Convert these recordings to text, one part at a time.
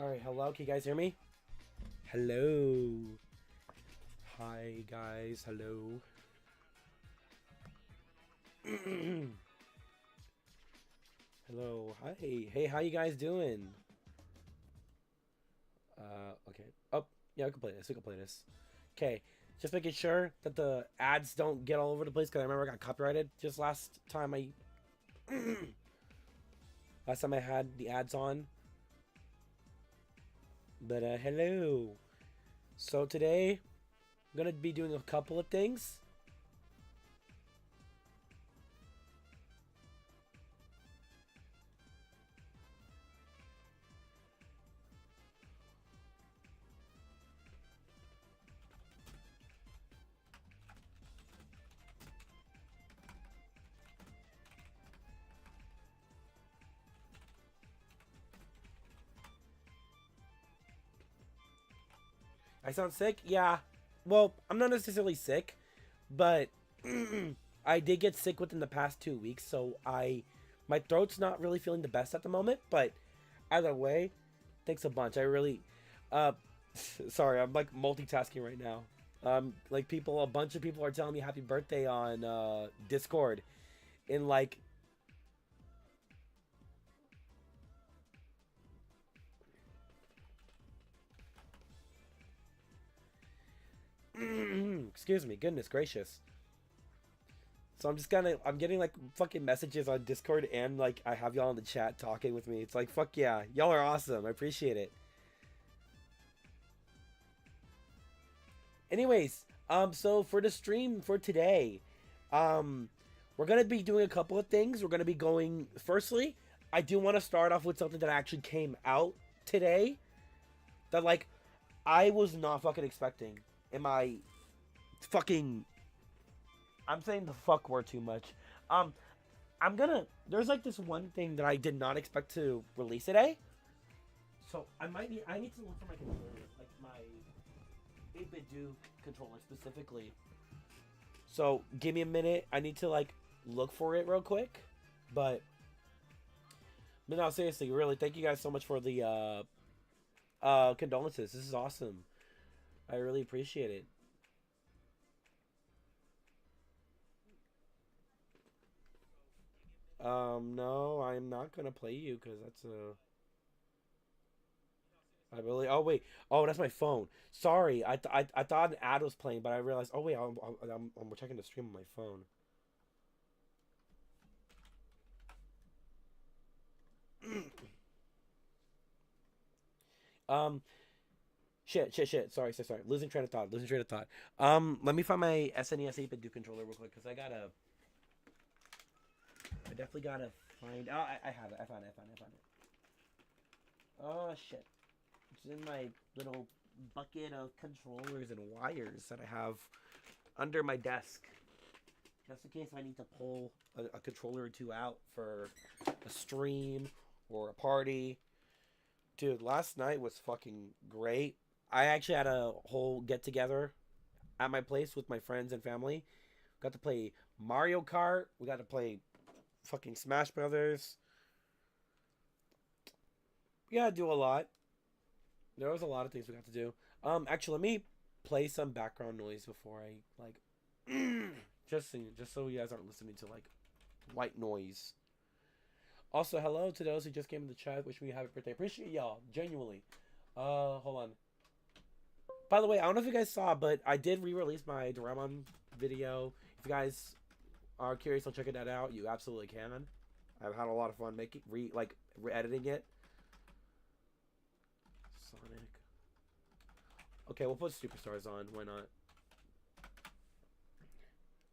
Alright, hello, can you guys hear me? Hello. Hi, guys, hello. Hello, hi. Hey, how you guys doing? Okay. Oh, yeah, we can play this. We can play this. Okay, just making sure that the ads don't get all over the place because I remember I got copyrighted just last time I had the ads on. But hello. So today I'm gonna be doing a couple of things. I sound sick? Yeah. Well, I'm not necessarily sick, but I did get sick within the past 2 weeks, so my throat's not really feeling the best at the moment, but either way, thanks a bunch. I really uh sorry, I'm like multitasking right now. Like a bunch of people are telling me happy birthday on Discord in like excuse me, goodness gracious. So I'm getting like fucking messages on Discord and like I have y'all in the chat talking with me. It's like fuck yeah, y'all are awesome. I appreciate it. Anyways, so for the stream for today, um, we're gonna be doing a couple of things. We're gonna be going. Firstly, I do want to start off with something that actually came out today that like I was not fucking expecting. Am I fucking? I'm saying the fuck word too much. Um, I'm gonna. There's like this one thing that I did not expect to release today. So I need to look for my controller, like my 8-bit do controller specifically. So give me a minute. I need to like look for it real quick. But no, seriously, really, thank you guys so much for the condolences. This is awesome. I really appreciate it. No, I'm not gonna play you because that's a. I really. Oh wait. Oh, that's my phone. Sorry. I thought an ad was playing, but I realized. Oh wait. I'm checking the stream on my phone. um. Shit. Sorry. Losing train of thought. Losing train of thought. Let me find my SNES 8-bit do controller real quick because I definitely gotta find. Oh, I have it. I found it. Oh shit. It's in my little bucket of controllers and wires that I have under my desk. Just in case I need to pull a controller or two out for a stream or a party. Dude, last night was fucking great. I actually had a whole get together at my place with my friends and family. Got to play Mario Kart. We got to play fucking Smash Brothers. We got to do a lot. There was a lot of things we got to do. Actually, let me play some background noise before I like just so you guys aren't listening to like white noise. Also, hello to those who just came in the chat. Wish me a happy birthday. Appreciate y'all genuinely. Hold on. By the way, I don't know if you guys saw, but I did re-release my Doraemon video. If you guys are curious on checking that out, you absolutely can. I've had a lot of fun making re-editing it. Sonic. Okay, we'll put Superstars on. Why not?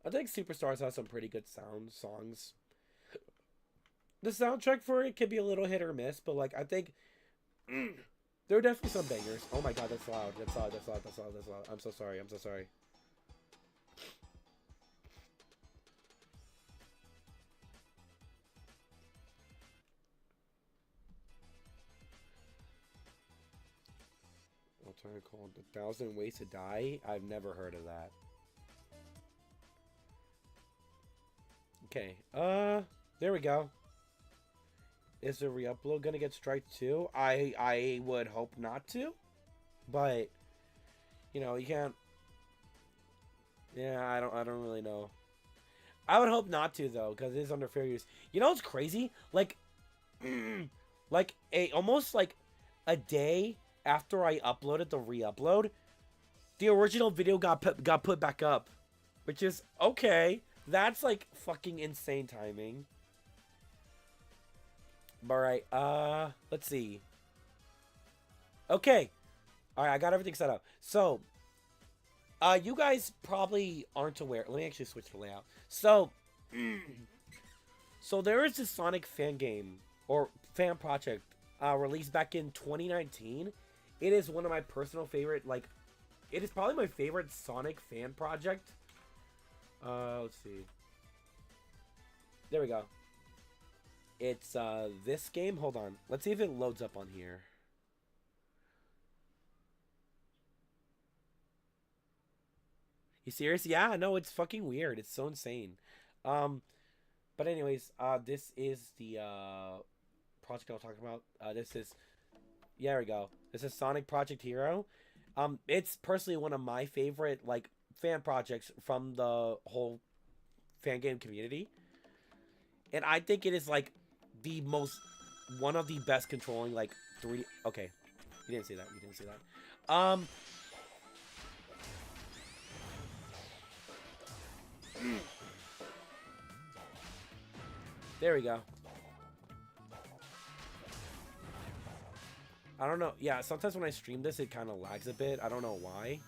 I think Superstars has some pretty good songs. The soundtrack for it could be a little hit or miss, but like I think there are definitely some bangers. Oh my god, that's loud. That's loud. I'm so sorry. What's it called? A Thousand Ways to Die? I've never heard of that. Okay. There we go. Is the re-upload gonna get striked too? I would hope not to, but you know you can't. Yeah, I don't really know. I would hope not to though, because it is under fair use. You know what's crazy? Like, like a almost like a day after I uploaded the re-upload, the original video got put back up, which is okay. That's like fucking insane timing. All right, let's see. Okay, all right, I got everything set up. So, you guys probably aren't aware. Let me actually switch the layout. So, so there is this Sonic fan game or fan project released back in 2019. It is one of my personal favorite. Like, it is probably my favorite Sonic fan project. Let's see. There we go. It's this game. Hold on. Let's see if it loads up on here. You serious? Yeah, no, it's fucking weird. It's so insane. Um, but anyways, this is the project I was talking about. This is yeah, there we go. This is Sonic Project Hero. It's personally one of my favorite like fan projects from the whole fan game community, and I think it is like the most one of the best controlling like 3D. Okay, you didn't see that. You didn't see that. There we go. I don't know. Yeah, sometimes when I stream this, it kind of lags a bit. I don't know why.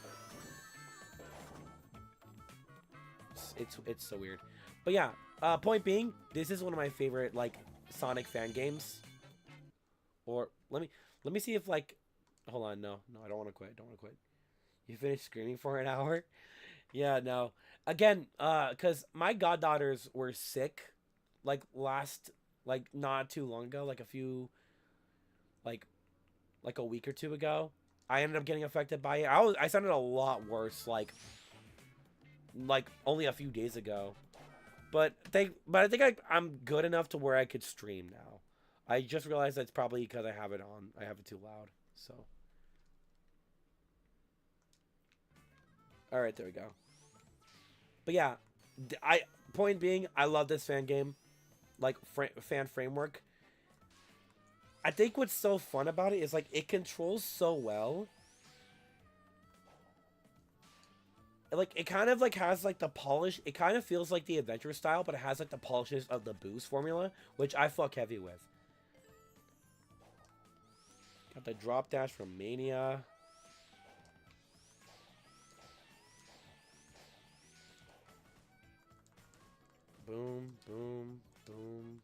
It's so weird. But yeah, point being, this is one of my favorite like Sonic fan games. Or let me see if like, hold on, no, I don't want to quit. Don't want to quit. You finished screaming for an hour? Yeah, no. Again, cause my goddaughters were sick, like last, like not too long ago, like a few, like like a week or two ago. I ended up getting affected by it. I sounded a lot worse like only a few days ago. But I think I'm good enough to where I could stream now. I just realized that's probably because I have it on. I have it too loud. So, all right, there we go. But yeah, I point being, I love this fan game, like fan framework. I think what's so fun about it is like it controls so well. Like it kind of like has like the polish. It kind of feels like the adventure style, but it has like the polishes of the boost formula, which I fuck heavy with. Got the drop dash from Mania. Boom, boom, boom.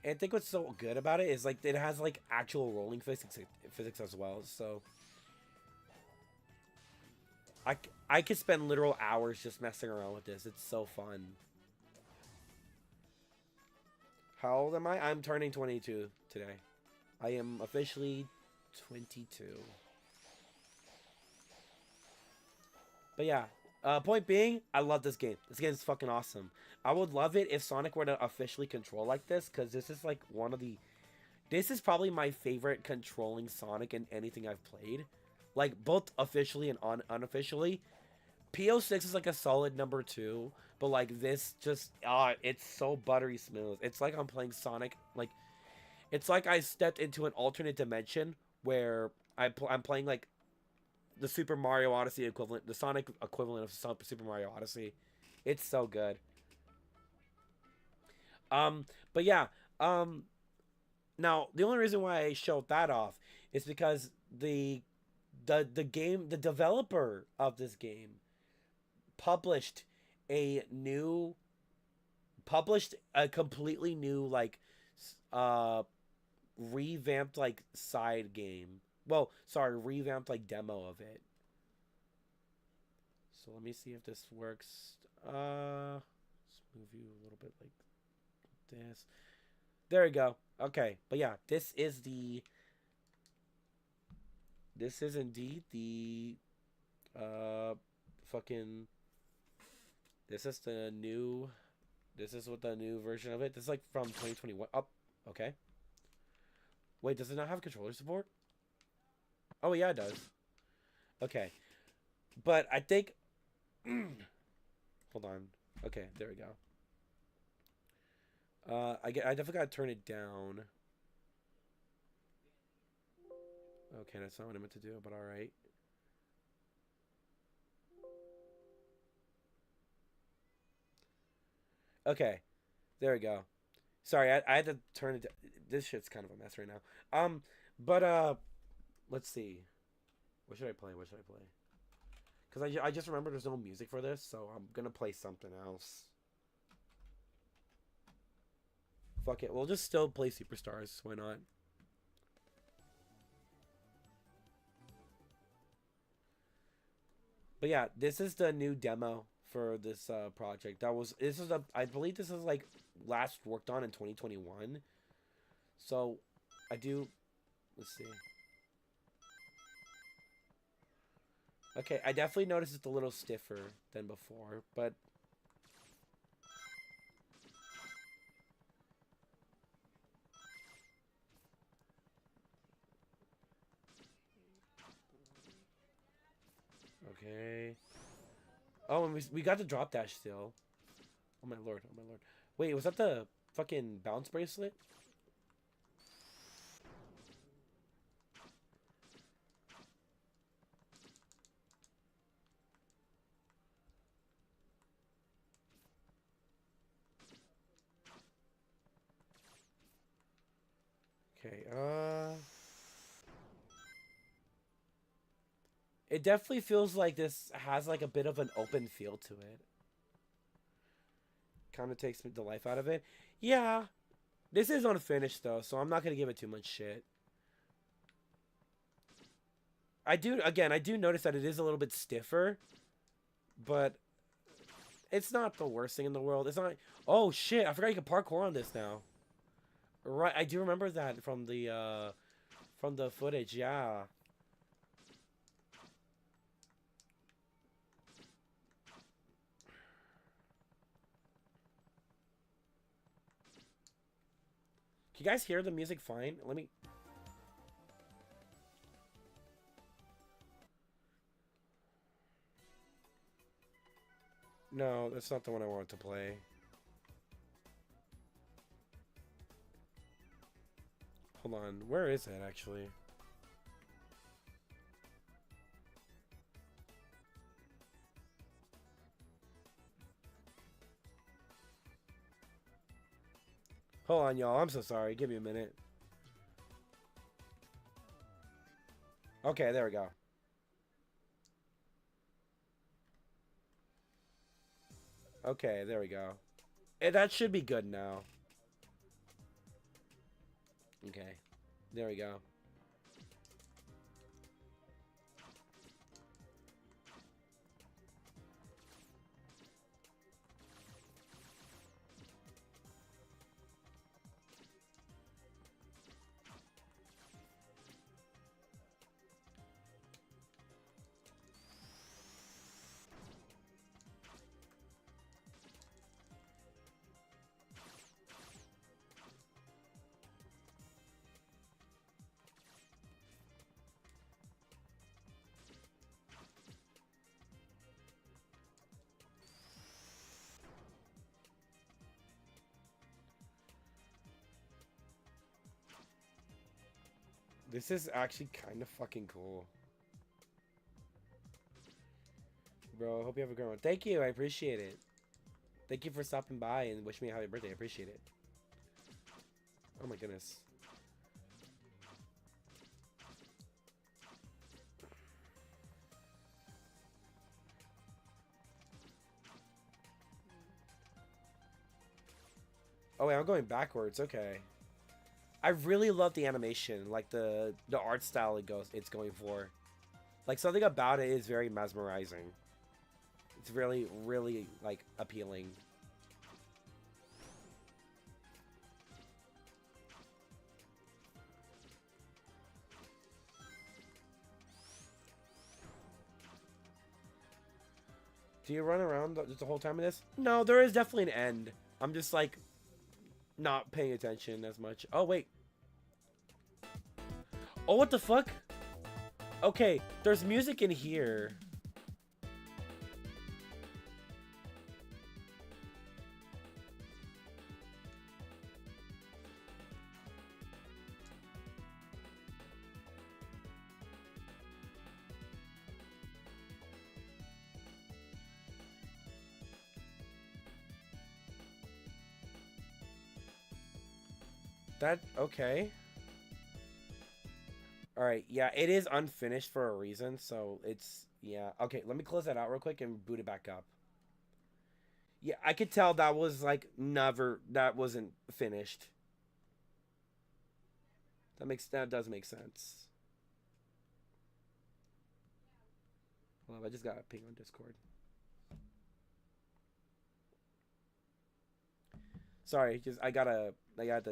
And I think what's so good about it is like it has like actual rolling physics as well. So I could spend literal hours just messing around with this. It's so fun. How old am I? I'm turning 22 today. I am officially 22. But yeah, point being, I love this game. This game is fucking awesome. I would love it if Sonic were to officially control like this, because this is like one of the. This is probably my favorite controlling Sonic in anything I've played. Like, both officially and unofficially. PO6 is like a solid number two, but like this just, it's so buttery smooth. It's like I'm playing Sonic, like, it's like I stepped into an alternate dimension where I'm playing like the Super Mario Odyssey equivalent, the Sonic equivalent of Super Mario Odyssey. It's so good. But yeah, um, now the only reason why I showed that off is because the developer of this game published a new published a completely new like uh revamped like side game. Well, sorry, revamped like demo of it. So let me see if this works. Let's move you a little bit like this. There we go. Okay, but yeah, this is the This is indeed the uh fucking. This is the new. This is what the new version of it. This is like from 2021. Oh, okay. Wait, does it not have controller support? Oh yeah, it does. Okay, but I think. Hold on. Okay, there we go. I definitely gotta turn it down. Okay, that's not what I meant to do, but all right. Okay, there we go. Sorry, I had to turn it. This shit's kind of a mess right now. But let's see. What should I play? What should I play? Because I just remember there's no music for this, so I'm gonna play something else. Fuck it, we'll just still play Superstars. Why not? But yeah, this is the new demo for this project. This is a I believe this is like last worked on in 2021. So I do. Let's see. Okay, I definitely noticed it's a little stiffer than before, but okay. Oh, and we got the drop dash still. Oh my lord, oh my lord. Wait, was that the fucking bounce bracelet? Okay, it definitely feels like this has like a bit of an open feel to it. Kind of takes the life out of it. Yeah, this is unfinished though, so I'm not gonna give it too much shit. I do notice that it is a little bit stiffer, but it's not the worst thing in the world. It's not. Oh shit! I forgot you can parkour on this now. Right, I do remember that from the footage. Yeah. Can you guys hear the music fine? Let me. No, that's not the one I wanted to play. Hold on, where is it actually? Hold on, y'all. I'm so sorry. Give me a minute. Okay, there we go. Okay, there we go. That should be good now. Okay, there we go. This is actually kind of fucking cool. Bro, I hope you have a great one. Thank you, I appreciate it. Thank you for stopping by and wishing me a happy birthday. I appreciate it. Oh my goodness. Oh wait, I'm going backwards. Okay. I really love the animation, like the art style it's going for. Like something about it is very mesmerizing. It's really like appealing. Do you run around just the whole time of this? No, there is definitely an end. I'm just like not paying attention as much. Oh wait. Oh, what the fuck? Okay, there's music in here. That, okay. Alright, yeah, it is unfinished for a reason, so it's, yeah. Okay, let me close that out real quick and boot it back up. Yeah, I could tell that was, like, never, that wasn't finished. That does make sense. Hold on, I just got a ping on Discord. Sorry, just, I gotta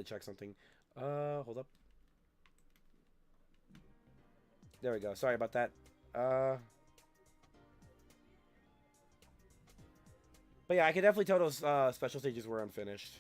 check something. Hold up. There we go. Sorry about that. But yeah, I can definitely tell those special stages were unfinished.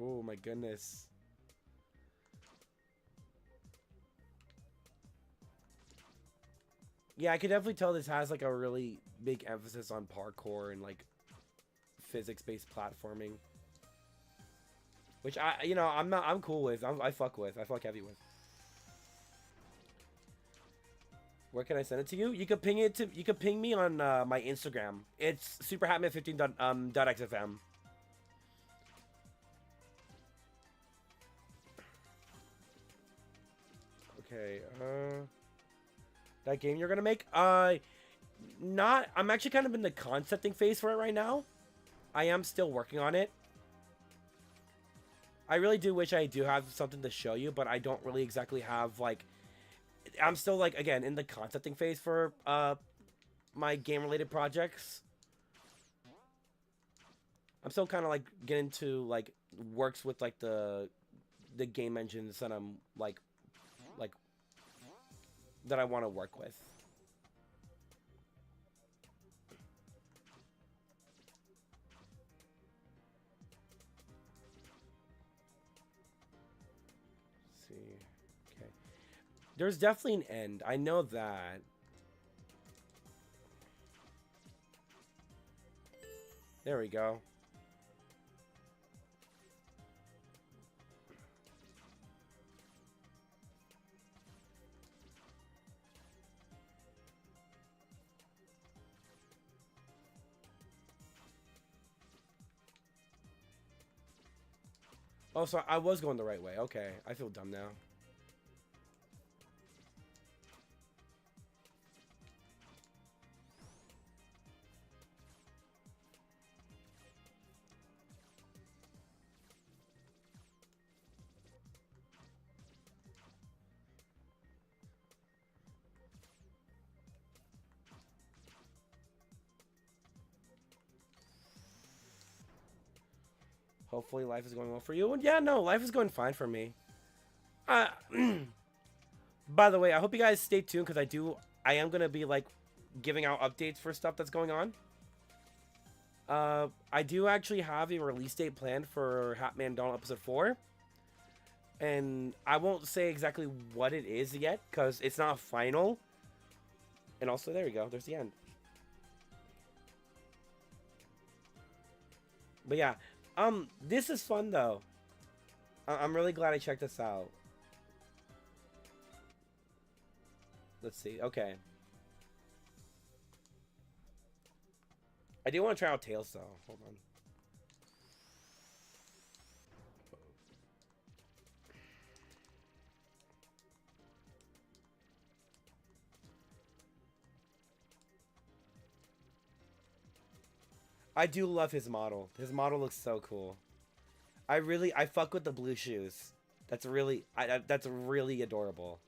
Oh my goodness. Yeah, I can definitely tell this has like a really big emphasis on parkour and like physics-based platforming. Which I'm cool with. I fuck with. I fuck heavy with. Where can I send it to you? You could ping me on my Instagram. It's superhatman15.xfm. Okay, that game you're gonna make? Not. I'm actually kind of in the concepting phase for it right now. I am still working on it. I really do wish I do have something to show you, but I don't really exactly have like. I'm still like again in the concepting phase for my game related projects. I'm still kind of like getting to like works with like the game engines that I'm like that I want to work with. Let's see. Okay. There's definitely an end. I know that. There we go. Oh, so I was going the right way. Okay. I feel dumb now. Hopefully life is going well for you. And yeah, no, life is going fine for me. Uh, by the way, I hope you guys stay tuned because I am going to be like giving out updates for stuff that's going on. I do actually have a release date planned for Hatman Dawn Episode 4. And I won't say exactly what it is yet because it's not final. And also, there we go. There's the end. But yeah, this is fun though. I'm really glad I checked this out. Let's see. Okay. I do want to try out Tails though. Hold on. I do love his model. His model looks so cool. I fuck with the blue shoes. That's really adorable.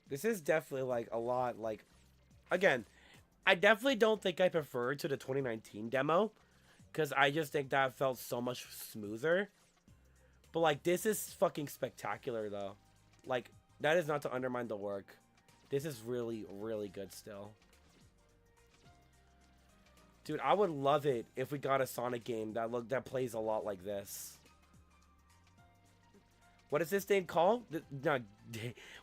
This is definitely like a lot like again, I definitely don't think I prefer to the 2019 demo cuz I just think that felt so much smoother. But like this is fucking spectacular though. Like that is not to undermine the work. This is really good still. Dude, I would love it if we got a Sonic game that plays a lot like this. What is this thing called? No,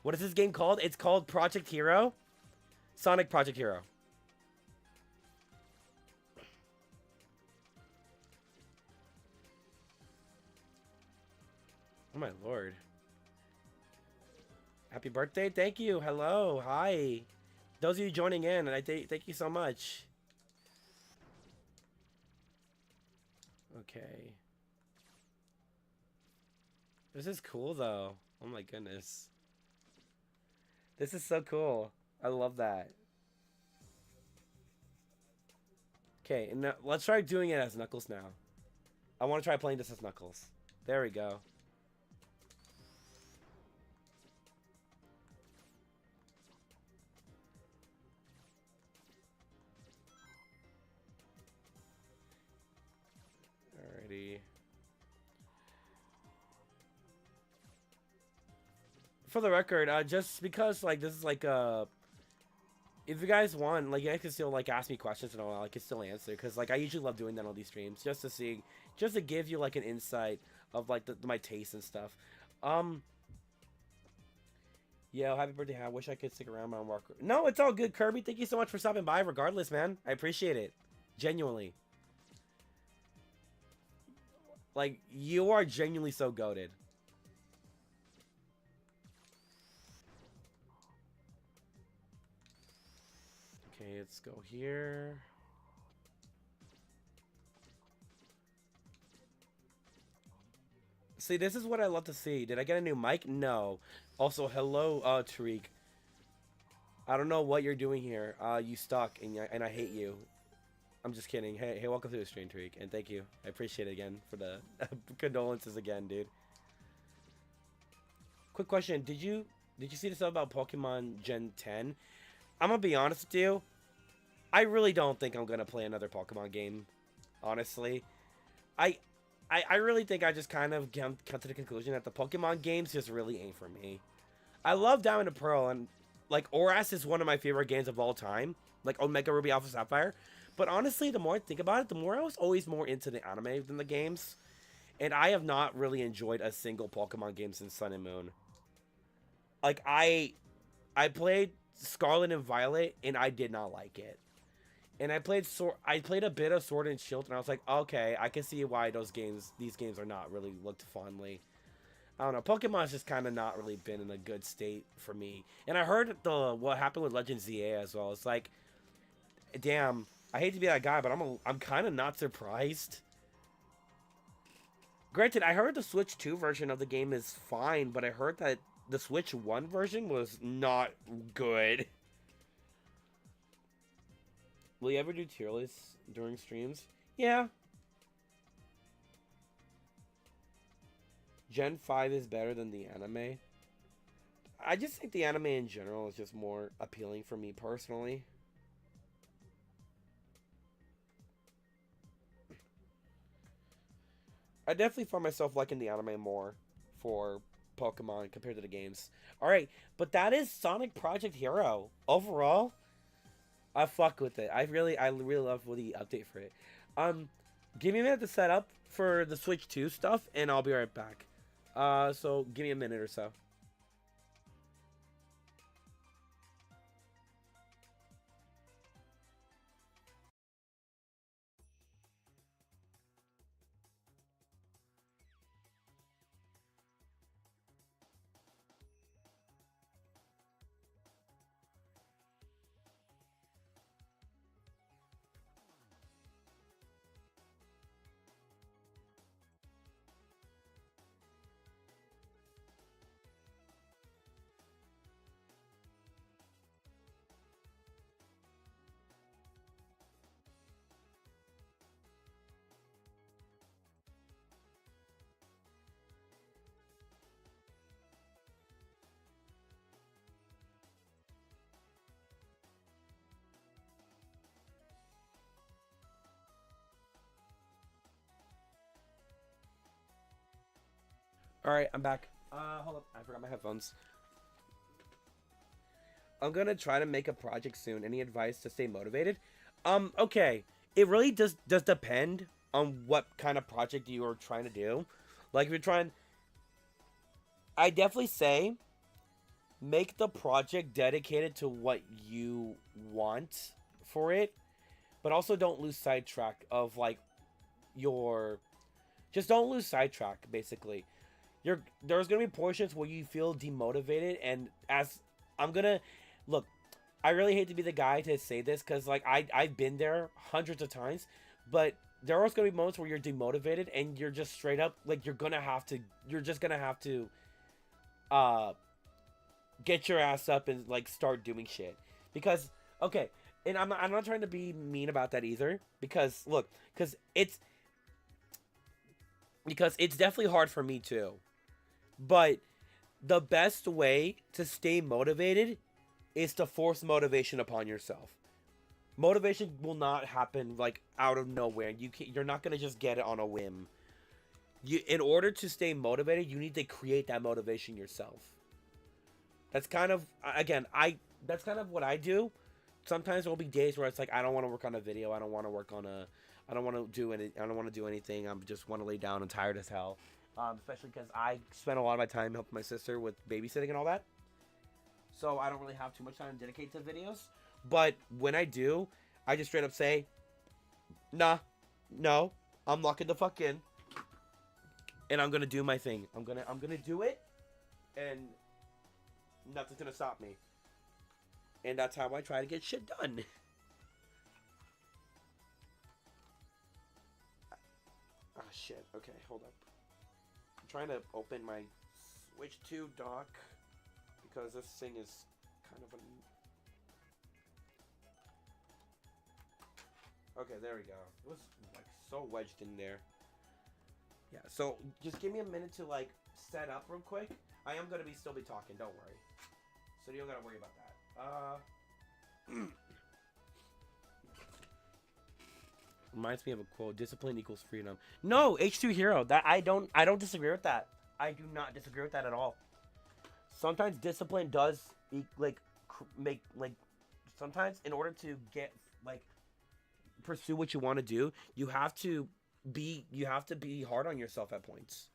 what is this game called? It's called Project Hero. Sonic Project Hero. Oh my lord. Happy birthday. Thank you. Hello. Hi. Those of you joining in, and thank you so much. Okay. This is cool though. Oh my goodness. This is so cool. I love that. Okay, and now let's try doing it as Knuckles now. I want to try playing this as Knuckles. There we go. Alrighty. For the record, just because like this is like if you guys want, like you guys can still like ask me questions and all, I can still answer because like I usually love doing that on these streams just to see, just to give you like an insight of like my taste and stuff. Um, yeah, happy birthday! I wish I could stick around, my work. No, it's all good, Kirby. Thank you so much for stopping by. Regardless, man, I appreciate it, genuinely. Like you are genuinely so goated. Okay, let's go here. See, this is what I love to see. Did I get a new mic? No. Also, hello, Tariq. I don't know what you're doing here. You stuck, and I hate you. I'm just kidding. Hey, welcome to the stream, Tariq, and thank you. I appreciate it again for the condolences again, dude. Quick question: Did you see the stuff about Pokemon Gen 10? I'm gonna be honest with you. I really don't think I'm gonna play another Pokemon game. Honestly, I I really think I just kind of come to the conclusion that the Pokemon games just really ain't for me. I love Diamond and Pearl, and like ORAS is one of my favorite games of all time, like Omega Ruby Alpha Sapphire. But honestly, the more I think about it, the more I was always more into the anime than the games, and I have not really enjoyed a single Pokemon game since Sun and Moon. Like I played Scarlet and Violet, and I did not like it. And I played a bit of Sword and Shield, and I was like, okay, I can see why these games are not really looked fondly. I don't know. Pokemon's just kind of not really been in a good state for me. And I heard what happened with Legend ZA as well. It's like, damn, I hate to be that guy, but I'm kind of not surprised. Granted, I heard the Switch 2 version of the game is fine, but I heard that the Switch 1 version was not good. Will you ever do tier lists during streams? Yeah. Gen 5 is better than the anime. I just think the anime in general is just more appealing for me personally. I definitely find myself liking the anime more for Pokemon compared to the games. Alright, but that is Sonic Project Hero. Overall, I fuck with it. I really love the update for it. Give me a minute to set up for the Switch 2 stuff, and I'll be right back. So give me a minute or so. All right, I'm back. Hold up, I forgot my headphones. I'm gonna try to make a project soon. Any advice to stay motivated? Okay. It really does depend on what kind of project you are trying to do. Like if you're trying, I definitely say make the project dedicated to what you want for it, but also don't lose sidetrack of like your. Just don't lose sidetrack. Basically, there's gonna be portions where you feel demotivated, and as I'm gonna look, I really hate to be the guy to say this because like I've been there hundreds of times, but there are gonna be moments where you're demotivated and you're just straight up like you're just gonna have to uh get your ass up and like start doing shit because okay, and I'm not trying to be mean about that either because look because it's definitely hard for me too, but the best way to stay motivated is to force motivation upon yourself. Motivation will not happen like out of nowhere. You're not gonna just get it on a whim. In order to stay motivated, you need to create that motivation yourself. That's kind of again, that's kind of what I do. Sometimes there'll be days where it's like I don't want to work on a video. I don't want to work on a. I don't want to do any. I don't want to do anything. I just want to lay down and tired as hell. Especially because I spend a lot of my time helping my sister with babysitting and all that. So I don't really have too much time to dedicate to videos. But when I do, I just straight up say, nah, no, I'm locking the fuck in. And I'm gonna do my thing. I'm gonna do it, and nothing's gonna stop me. And that's how I try to get shit done. Ah, shit. Okay, hold up. I'm trying to open my Switch 2 dock because this thing is kind of Okay, there we go. It was like so wedged in there. Yeah, so just give me a minute to like set up real quick. I am gonna still be talking, don't worry. So you don't gotta worry about that. Reminds me of a quote: "Discipline equals freedom." No, H2 Hero. That I don't disagree with that. I do not disagree with that at all. Sometimes discipline does make like sometimes in order to get like pursue what you want to do, you have to be hard on yourself at points.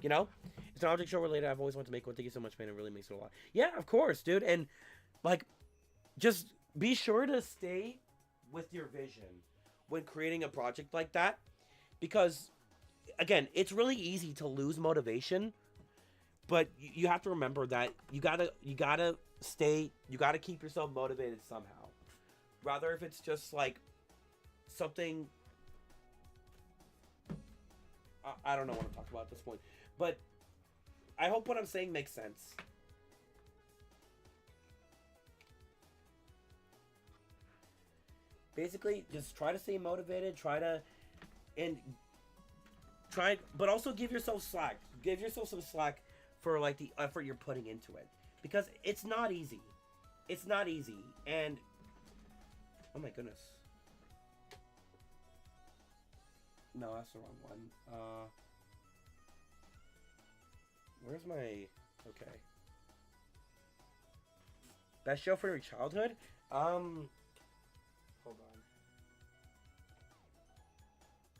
You know, it's an object show related. I've always wanted to make one. Thank you so much, man. It really makes it a lot. Yeah, of course, dude. And like, just be sure to stay with your vision when creating a project like that, because again, it's really easy to lose motivation, but you have to remember that you gotta keep yourself motivated somehow. Rather if it's just like something I don't know what I'm talking about at this point, but I hope what I'm saying makes sense. Basically, just try to stay motivated, but also give yourself slack. Give yourself some slack for like the effort you're putting into it, because it's not easy. It's not easy, and oh my goodness. No, that's the wrong one. Where's my... Okay. Best show for your childhood? Hold on.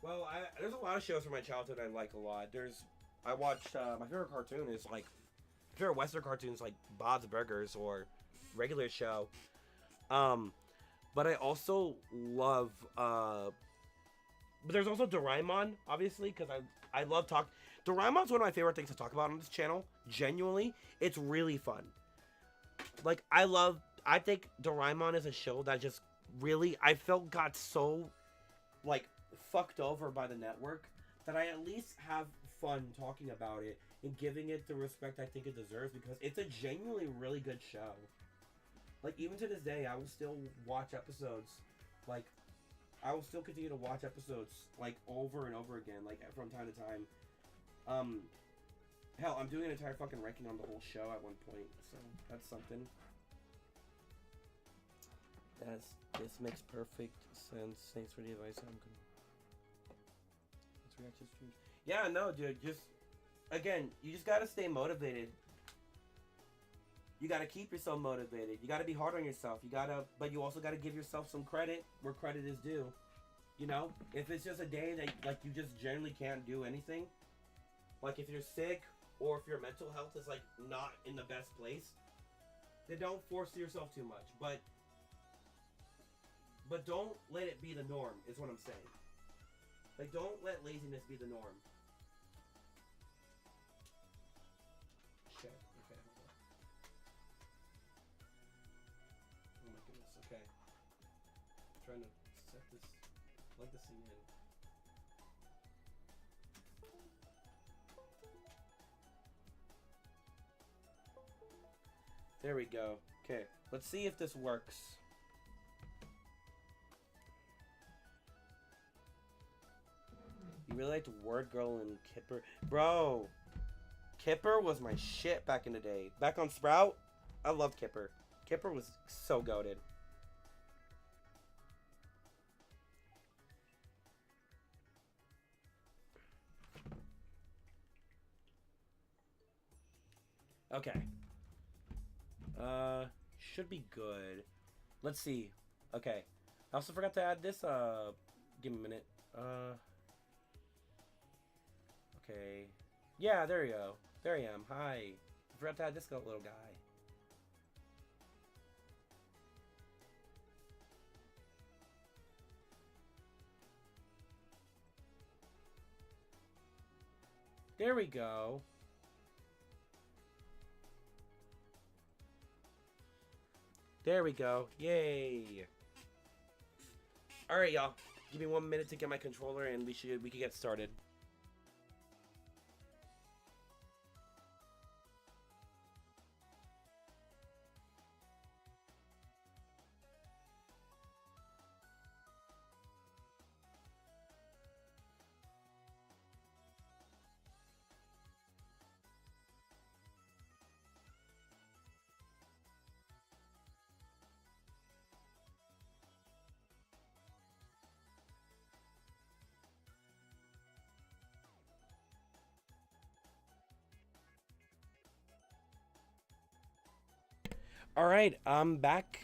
Well, there's a lot of shows from my childhood I like a lot. I watched, my favorite cartoon is like, my favorite Western cartoons like Bob's Burgers or regular show. But I also love, but there's also Doraemon, obviously, because I love Doraemon's one of my favorite things to talk about on this channel. Genuinely, it's really fun. Like, I think Doraemon is a show that just really, I felt got so, like, fucked over by the network that I at least have fun talking about it and giving it the respect I think it deserves, because it's a genuinely really good show. Like, even to this day, I will still watch episodes, like, I will still continue to watch episodes, like, over and over again, like, from time to time. Hell, I'm doing an entire fucking ranking on the whole show at one point, so that's something. This makes perfect sense. Thanks for the advice. I'm gonna... Let's react to streams. Yeah, no, dude, just... again, you just gotta stay motivated. You gotta keep yourself motivated. You gotta be hard on yourself. But you also gotta give yourself some credit where credit is due. You know, if it's just a day that like you just generally can't do anything, like if you're sick or if your mental health is like not in the best place, then don't force yourself too much. But don't let it be the norm. Is what I'm saying. Like don't let laziness be the norm. Shit. Okay. Hold on. Oh my goodness. Okay. I'm trying to set this. Plug this thing in. There we go. Okay, let's see if this works. You really liked Word Girl and Kipper? Bro, Kipper was my shit back in the day. Back on Sprout, I loved Kipper. Kipper was so goated. Okay. Should be good. Let's see. Okay. I also forgot to add this, give me a minute. Okay. Yeah, there you go. There I am. Hi. I forgot to add this little guy. There we go. There we go. Yay. Alright, y'all. Give me 1 minute to get my controller and we can get started. All right, I'm back.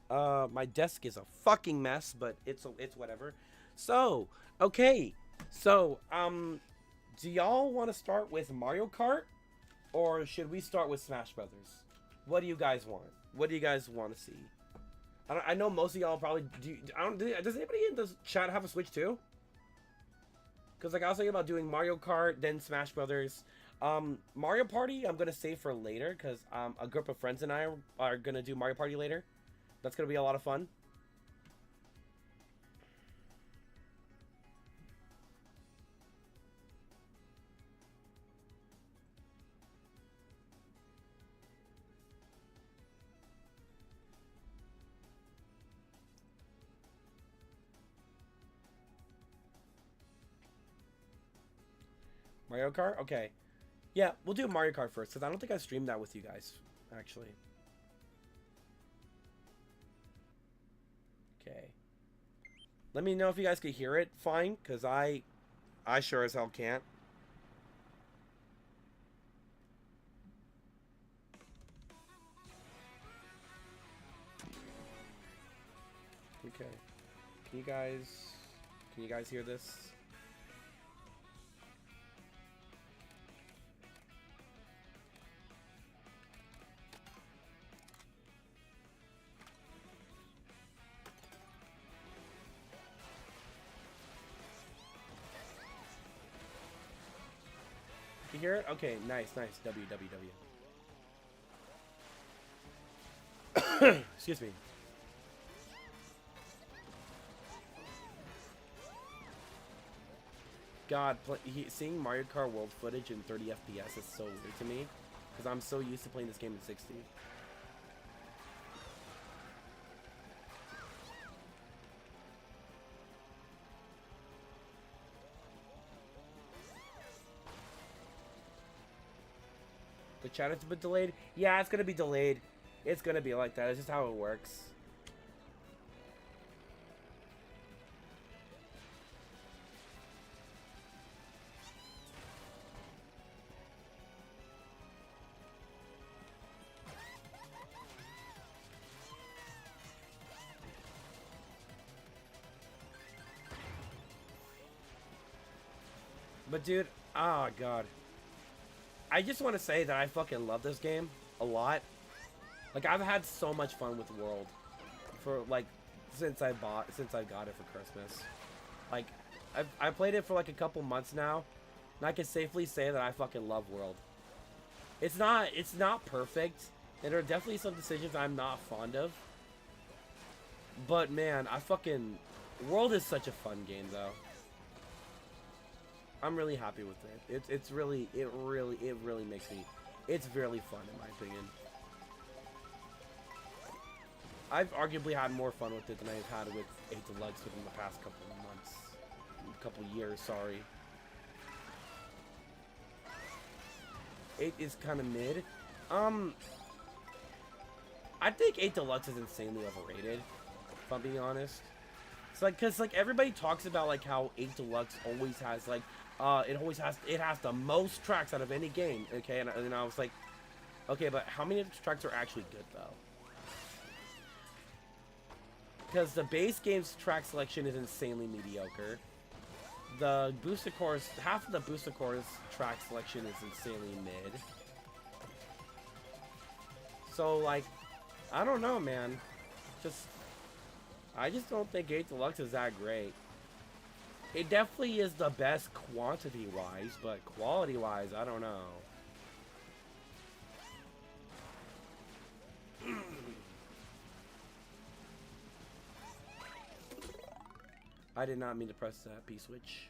My desk is a fucking mess, but it's whatever. So, okay. So, do y'all want to start with Mario Kart or should we start with Smash Brothers? What do you guys want? What do you guys want to see? I know most of y'all probably do. Does anybody in the chat have a Switch too? Because like I was thinking about doing Mario Kart, then Smash Brothers. Mario Party, I'm gonna save for later because a group of friends and I are gonna do Mario Party later. That's gonna be a lot of fun. Mario Kart? Okay. Yeah, we'll do Mario Kart first because I don't think I streamed that with you guys, actually. Okay. Let me know if you guys could hear it fine, because I sure as hell can't. Okay. Can you guys hear this? You hear it? Okay, nice. W. Excuse me. God, seeing Mario Kart World footage in 30 FPS is so weird to me, because I'm so used to playing this game in 60. The chat has been delayed? Yeah, it's gonna be delayed. It's gonna be like that. It's just how it works. but dude, oh god. I just want to say that I fucking love this game a lot. Like, I've had so much fun with World for, like, since I got it for Christmas. Like, I've played it for, like, a couple months now, and I can safely say that I fucking love World. It's not perfect, and there are definitely some decisions I'm not fond of. But, man, World is such a fun game, though. I'm really happy with it. It really makes me... It's really fun, in my opinion. I've arguably had more fun with it than I've had with 8 Deluxe within the past couple of months. Couple years, sorry. 8 is kind of mid. I think 8 Deluxe is insanely overrated, if I'm being honest. It's like, cause like everybody talks about like how 8 Deluxe always has like, it has the most tracks out of any game. Okay, and I was like, okay, but how many of the tracks are actually good though? Because the base game's track selection is insanely mediocre. The booster cores, half of the booster cores track selection is insanely mid. So like, I don't know, man. I just don't think 8 Deluxe is that great. It definitely is the best quantity-wise, but quality-wise, I don't know. I did not mean to press that P-switch.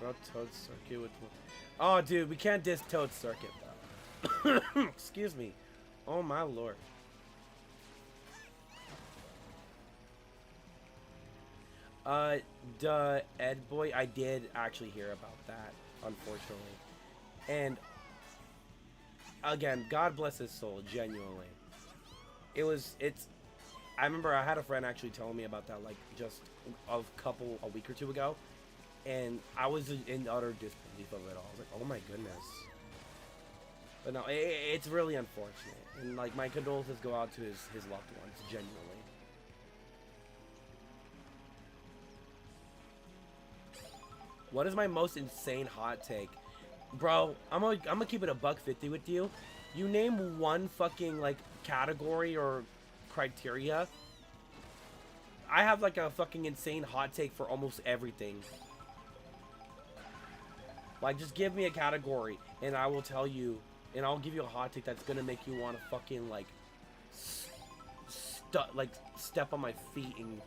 Bro, Toad Circuit with... Oh, dude, we can't diss Toad Circuit, though. Excuse me. Oh, my lord. Duh, Ed Boy, I did actually hear about that, unfortunately. And, again, God bless his soul, genuinely. I remember I had a friend actually telling me about that, like, just a week or two ago. And I was in utter disbelief of it all. I was like, oh my goodness. But no, it's really unfortunate. And like, my condolences go out to his loved ones, genuinely. What is my most insane hot take? Bro, I'm gonna keep it a $1.50 with you. You name one fucking like category or criteria. I have like a fucking insane hot take for almost everything. Like, just give me a category, and I will tell you, and I'll give you a hot take that's gonna make you want to fucking, like, step on my feet and...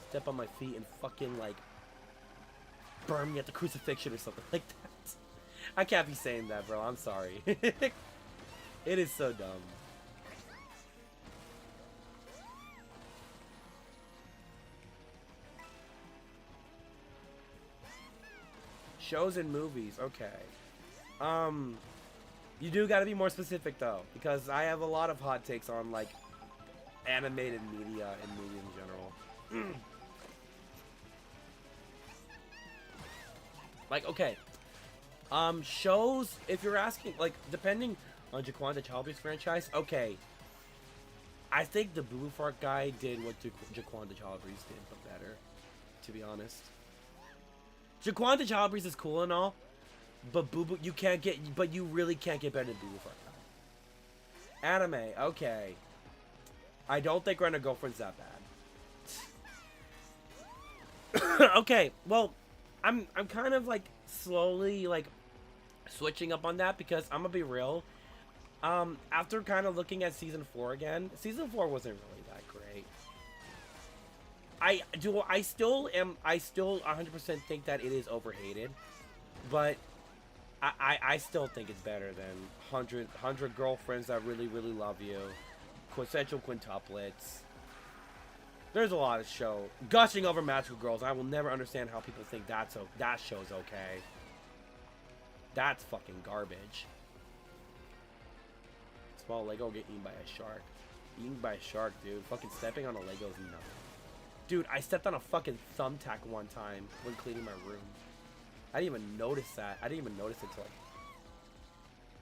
Step on my feet and fucking, like, burn me at the crucifixion or something like that. I can't be saying that, bro. I'm sorry. It is so dumb. Shows and movies, okay. You do gotta be more specific though, because I have a lot of hot takes on like animated media and media in general. Like, okay. Shows, if you're asking, like, depending on Jaquan Chalby's franchise, okay. I think the Boo Fart guy did what Jaquan Chalby's did, but better, to be honest. Jaquan Chalby's is cool and all, but you really can't get better than Boo Fart guy. Anime, okay. I don't think Rent a Girlfriend's that bad. Okay, well, I'm kind of like slowly like switching up on that because I'm gonna be real. After kind of looking at season 4 again, season 4 wasn't really that great. I do. I still am. I still 100% think that it is overhated, but I still think it's better than 100 girlfriends that really love you, quintessential quintuplets. There's a lot of show gushing over magical girls. I will never understand how people think that show's okay. That's fucking garbage. Small Lego get eaten by a shark. Eaten by a shark, dude. Fucking stepping on a Lego is nothing. Dude, I stepped on a fucking thumbtack one time when cleaning my room. I didn't even notice that. I didn't even notice it till like...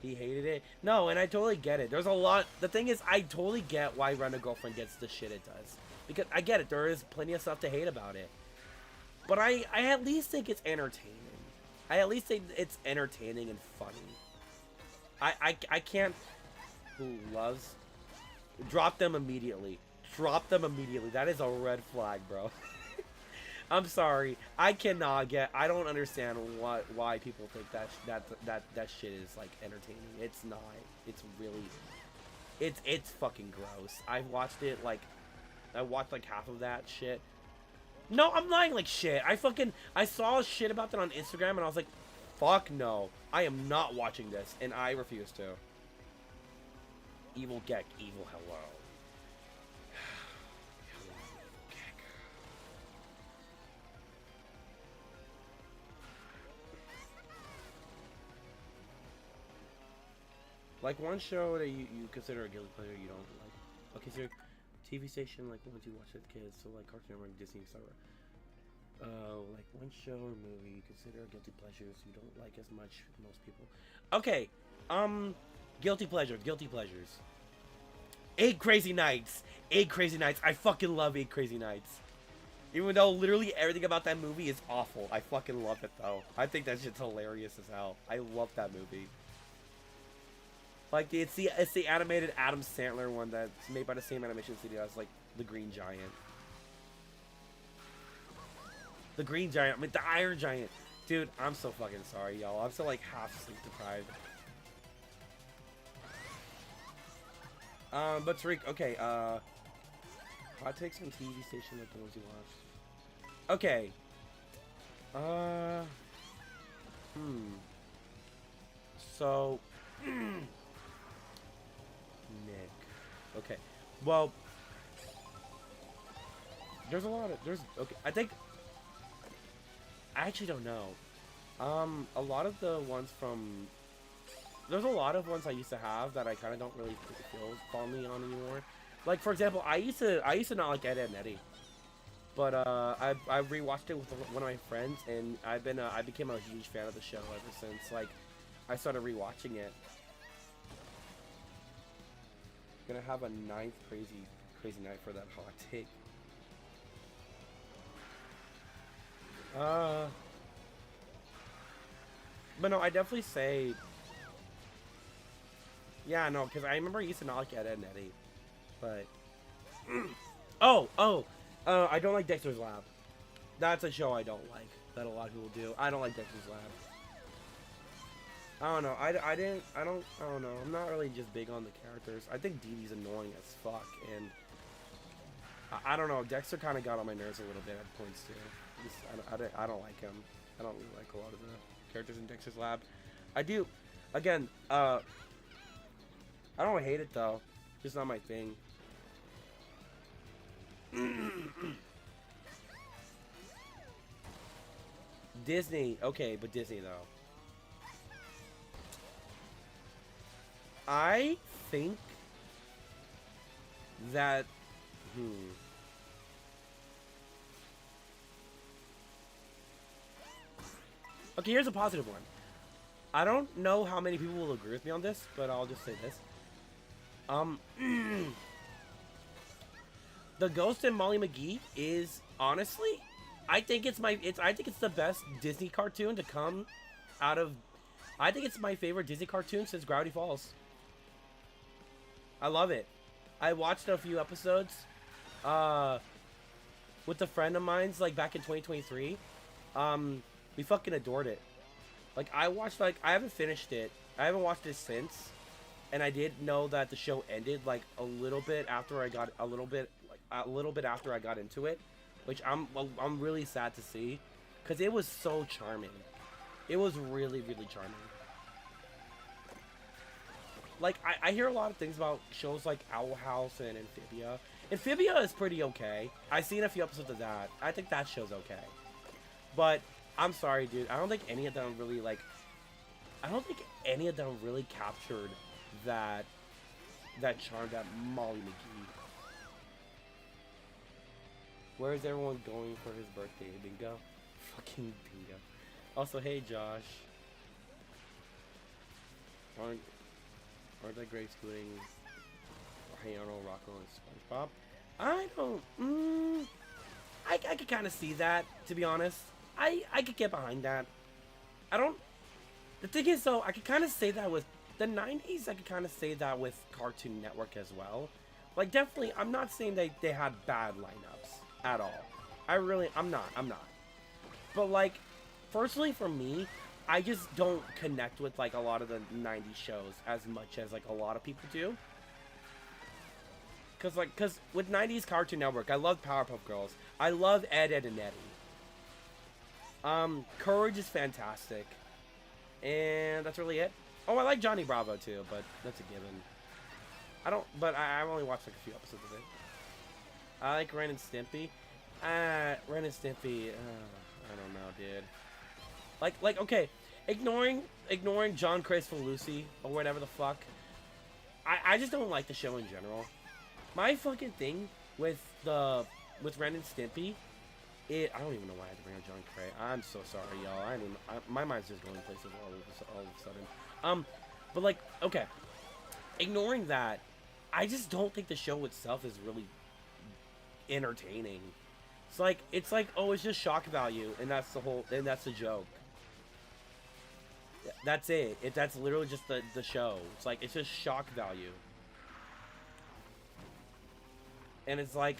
He hated it. No, and I totally get it. There's a lot... The thing is, I totally get why Rent a Girlfriend gets the shit it does. Because I get it. There is plenty of stuff to hate about it. But I at least think it's entertaining. I at least think it's entertaining and funny. I can't... Who loves... Drop them immediately. Drop them immediately. That is a red flag, bro. I'm sorry. I cannot get... I don't understand why people think that shit is, like, entertaining. It's not. It's really... It's fucking gross. I've watched it, like... I watched, like, half of that shit. No, I'm lying like shit. I saw shit about that on Instagram, and I was like, fuck no. I am not watching this, and I refuse to. Evil Gek, evil hello. Like one show that you consider a guilty pleasure you don't like. Okay, so TV station like ones you watch with kids, so like Cartoon Network, Disney, etc. Like one show or movie you consider a guilty pleasures you don't like as much as most people. Okay, guilty pleasures. 8 Crazy Nights. 8 Crazy Nights. I fucking love 8 Crazy Nights. Even though literally everything about that movie is awful. I fucking love it though. I think that shit's hilarious as hell. I love that movie. Like it's the animated Adam Sandler one that's made by the same animation studio as like the Green Giant. The Green Giant, I mean the Iron Giant. Dude, I'm so fucking sorry, y'all. I'm so like half sleep deprived. But Tariq, okay, hot takes on TV station like the ones you watched. Okay. So Nick. Okay. Well, there's okay, I actually don't know. A lot of the ones from there's a lot of ones I used to have that I kind of don't really feel fondly on anymore. Like for example, I used to not like Ed, Edd n Eddy, but I rewatched it with one of my friends, and I became a huge fan of the show ever since. Like I started rewatching it. Gonna have a 9th crazy night for that hot take. But no, I definitely say. Yeah, no, because I remember I used to not like Ed, Edd n Eddy, but I don't like Dexter's Lab. That's a show I don't like that a lot of people do. I don't like Dexter's Lab. I don't know. I don't know. I'm not really just big on the characters. I think Dee Dee's annoying as fuck, and I don't know. Dexter kind of got on my nerves a little bit at points too. I don't like him. I don't really like a lot of the characters in Dexter's Lab. I do. Again, I don't hate it though. It's not my thing. Disney. Okay, but Disney though. I think that Okay, here's a positive one. I don't know how many people will agree with me on this, but I'll just say this. The Ghost and Molly McGee is honestly, I think it's the best Disney cartoon to come out of. I think it's my favorite Disney cartoon since Gravity Falls. I love it. I watched a few episodes with a friend of mine's like back in 2023. We fucking adored it. Like I haven't finished it. I haven't watched it since. And I did know that the show ended like a little bit after I got into it. which I'm really sad to see, because it was so charming. It was really, really charming. Like, I hear a lot of things about shows like Owl House and Amphibia. Amphibia is pretty okay. I've seen a few episodes of that. I think that show's okay. But, I'm sorry, dude. I don't think any of them really, like... I don't think any of them really captured that charm that Molly McGee. Where is everyone going for his birthday? Bingo? Fucking bingo. Also, hey, Josh. Aren't they great scooting Hayano, Rocco, and SpongeBob? I don't... I could kind of see that, to be honest. I could get behind that. I don't... The thing is, though, I could kind of say that with the 90s. I could kind of say that with Cartoon Network as well. Like, definitely, I'm not saying they had bad lineups at all. I'm not. But, like, personally for me, I just don't connect with, like, a lot of the 90s shows as much as, like, a lot of people do. Because with 90s Cartoon Network, I love Powerpuff Girls. I love Ed, Edd and Eddy. Courage is fantastic. And that's really it. Oh, I like Johnny Bravo, too, but that's a given. I've only watched, like, a few episodes of it. I like Ren and Stimpy. Ren and Stimpy, I don't know, dude. Like, okay, ignoring John, Chris, and Lucy, or whatever the fuck, I just don't like the show in general. My fucking thing with Ren and Stimpy, I don't even know why I had to bring up John Cray. I'm so sorry, y'all. My mind's just going places all of a sudden. But like, okay, ignoring that, I just don't think the show itself is really entertaining. It's like, oh, it's just shock value, and that's the joke. That's it. That's literally just the show. It's like, it's just shock value. And it's like,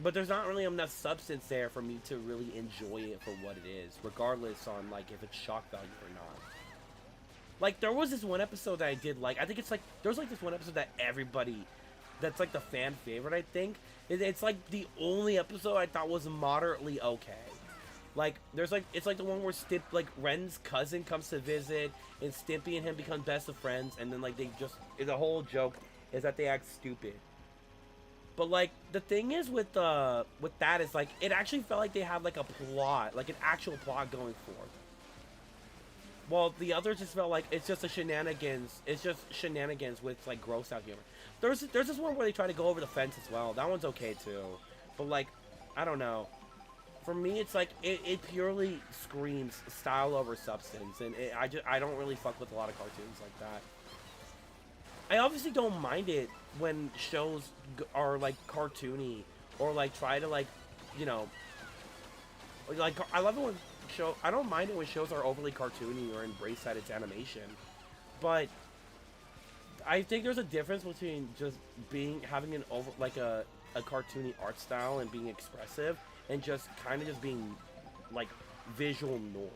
but there's not really enough substance there for me to really enjoy it for what it is, regardless on, like, if it's shock value or not. Like, there was this one episode that I did like. I think it's like, there's like this one episode that that's like the fan favorite, I think. It's like the only episode I thought was moderately okay. Like, it's like the one where Ren's cousin comes to visit, and Stimpy and him become best of friends, and then, like, the whole joke is that they act stupid. But, like, the thing is with that is, like, it actually felt like they had, like, a plot, like an actual plot going forth. Well, the others just felt like it's just shenanigans with, like, gross out humor. There's this one where they try to go over the fence as well. That one's okay, too. But, like, I don't know. For me, it's like, it purely screams style over substance. And I don't really fuck with a lot of cartoons like that. I obviously don't mind it when shows are, like, cartoony, or, like, try to, like, you know, like, I love it when I don't mind it when shows are overly cartoony or embrace that it's animation, but I think there's a difference between just having an a cartoony art style and being expressive, and just kind of just being, like, visual noise.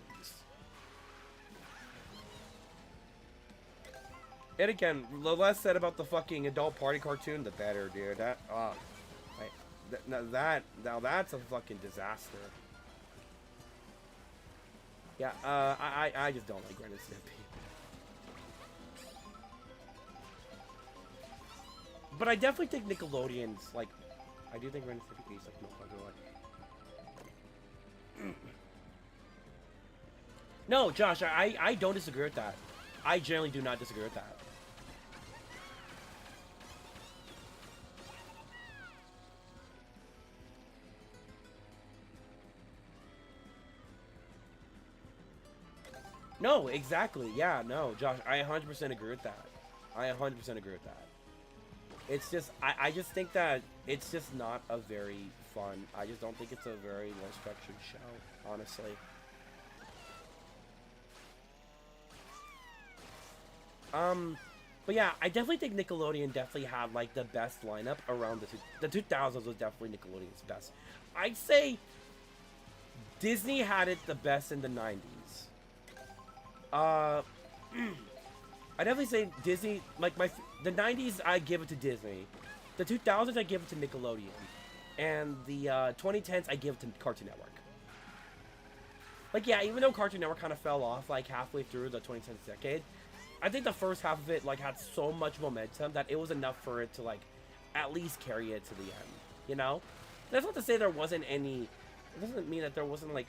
And again, the less said about the fucking adult party cartoon, the better, dude. Now that's a fucking disaster. Yeah, I just don't like Ren and Stimpy. But I definitely think Nickelodeon's, like, I do think Ren and Stimpy is, like, most popular. No, Josh, I don't disagree with that. I generally do not disagree with that. No, exactly. Yeah, no, Josh, I 100% agree with that. I 100% agree with that. It's just, I just think that it's just not a very fun, I just don't think it's a very well-structured show, honestly. But yeah, I definitely think Nickelodeon definitely had, like, the best lineup around the 2000s was definitely Nickelodeon's best. I'd say Disney had it the best in the 90s. I definitely say Disney, like, the 90s I give it to Disney. The 2000s I give it to Nickelodeon. And the 2010s I give to Cartoon Network. Like, yeah, even though Cartoon Network kind of fell off like halfway through the 2010s decade, I think the first half of it like had so much momentum that it was enough for it to like at least carry it to the end. You know, that's not to say there wasn't any. It doesn't mean that there wasn't like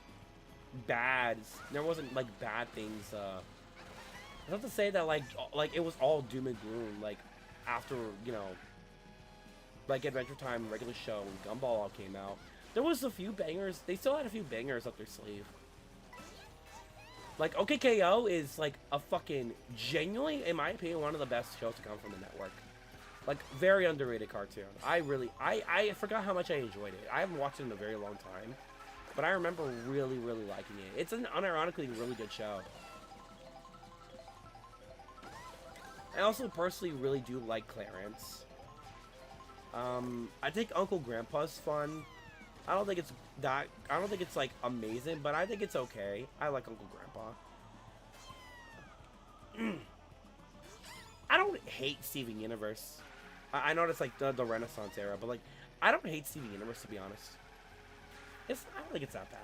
there wasn't like bad things. It's not to say that like it was all doom and gloom like after, you know, like Adventure Time, regular show, and Gumball all came out. There was a few bangers. They still had a few bangers up their sleeve. Like OKKO is like a fucking genuinely, in my opinion, one of the best shows to come from the network. Like, very underrated cartoon. I forgot how much I enjoyed it. I haven't watched it in a very long time, but I remember really, really liking it. It's an unironically really good show. I also personally really do like Clarence. I think Uncle Grandpa's fun. I don't think it's like amazing, but I think it's okay. I like Uncle Grandpa. I don't hate Steven Universe. I know it's like the Renaissance era, but like I don't hate Steven Universe, to be honest. I don't think it's that bad.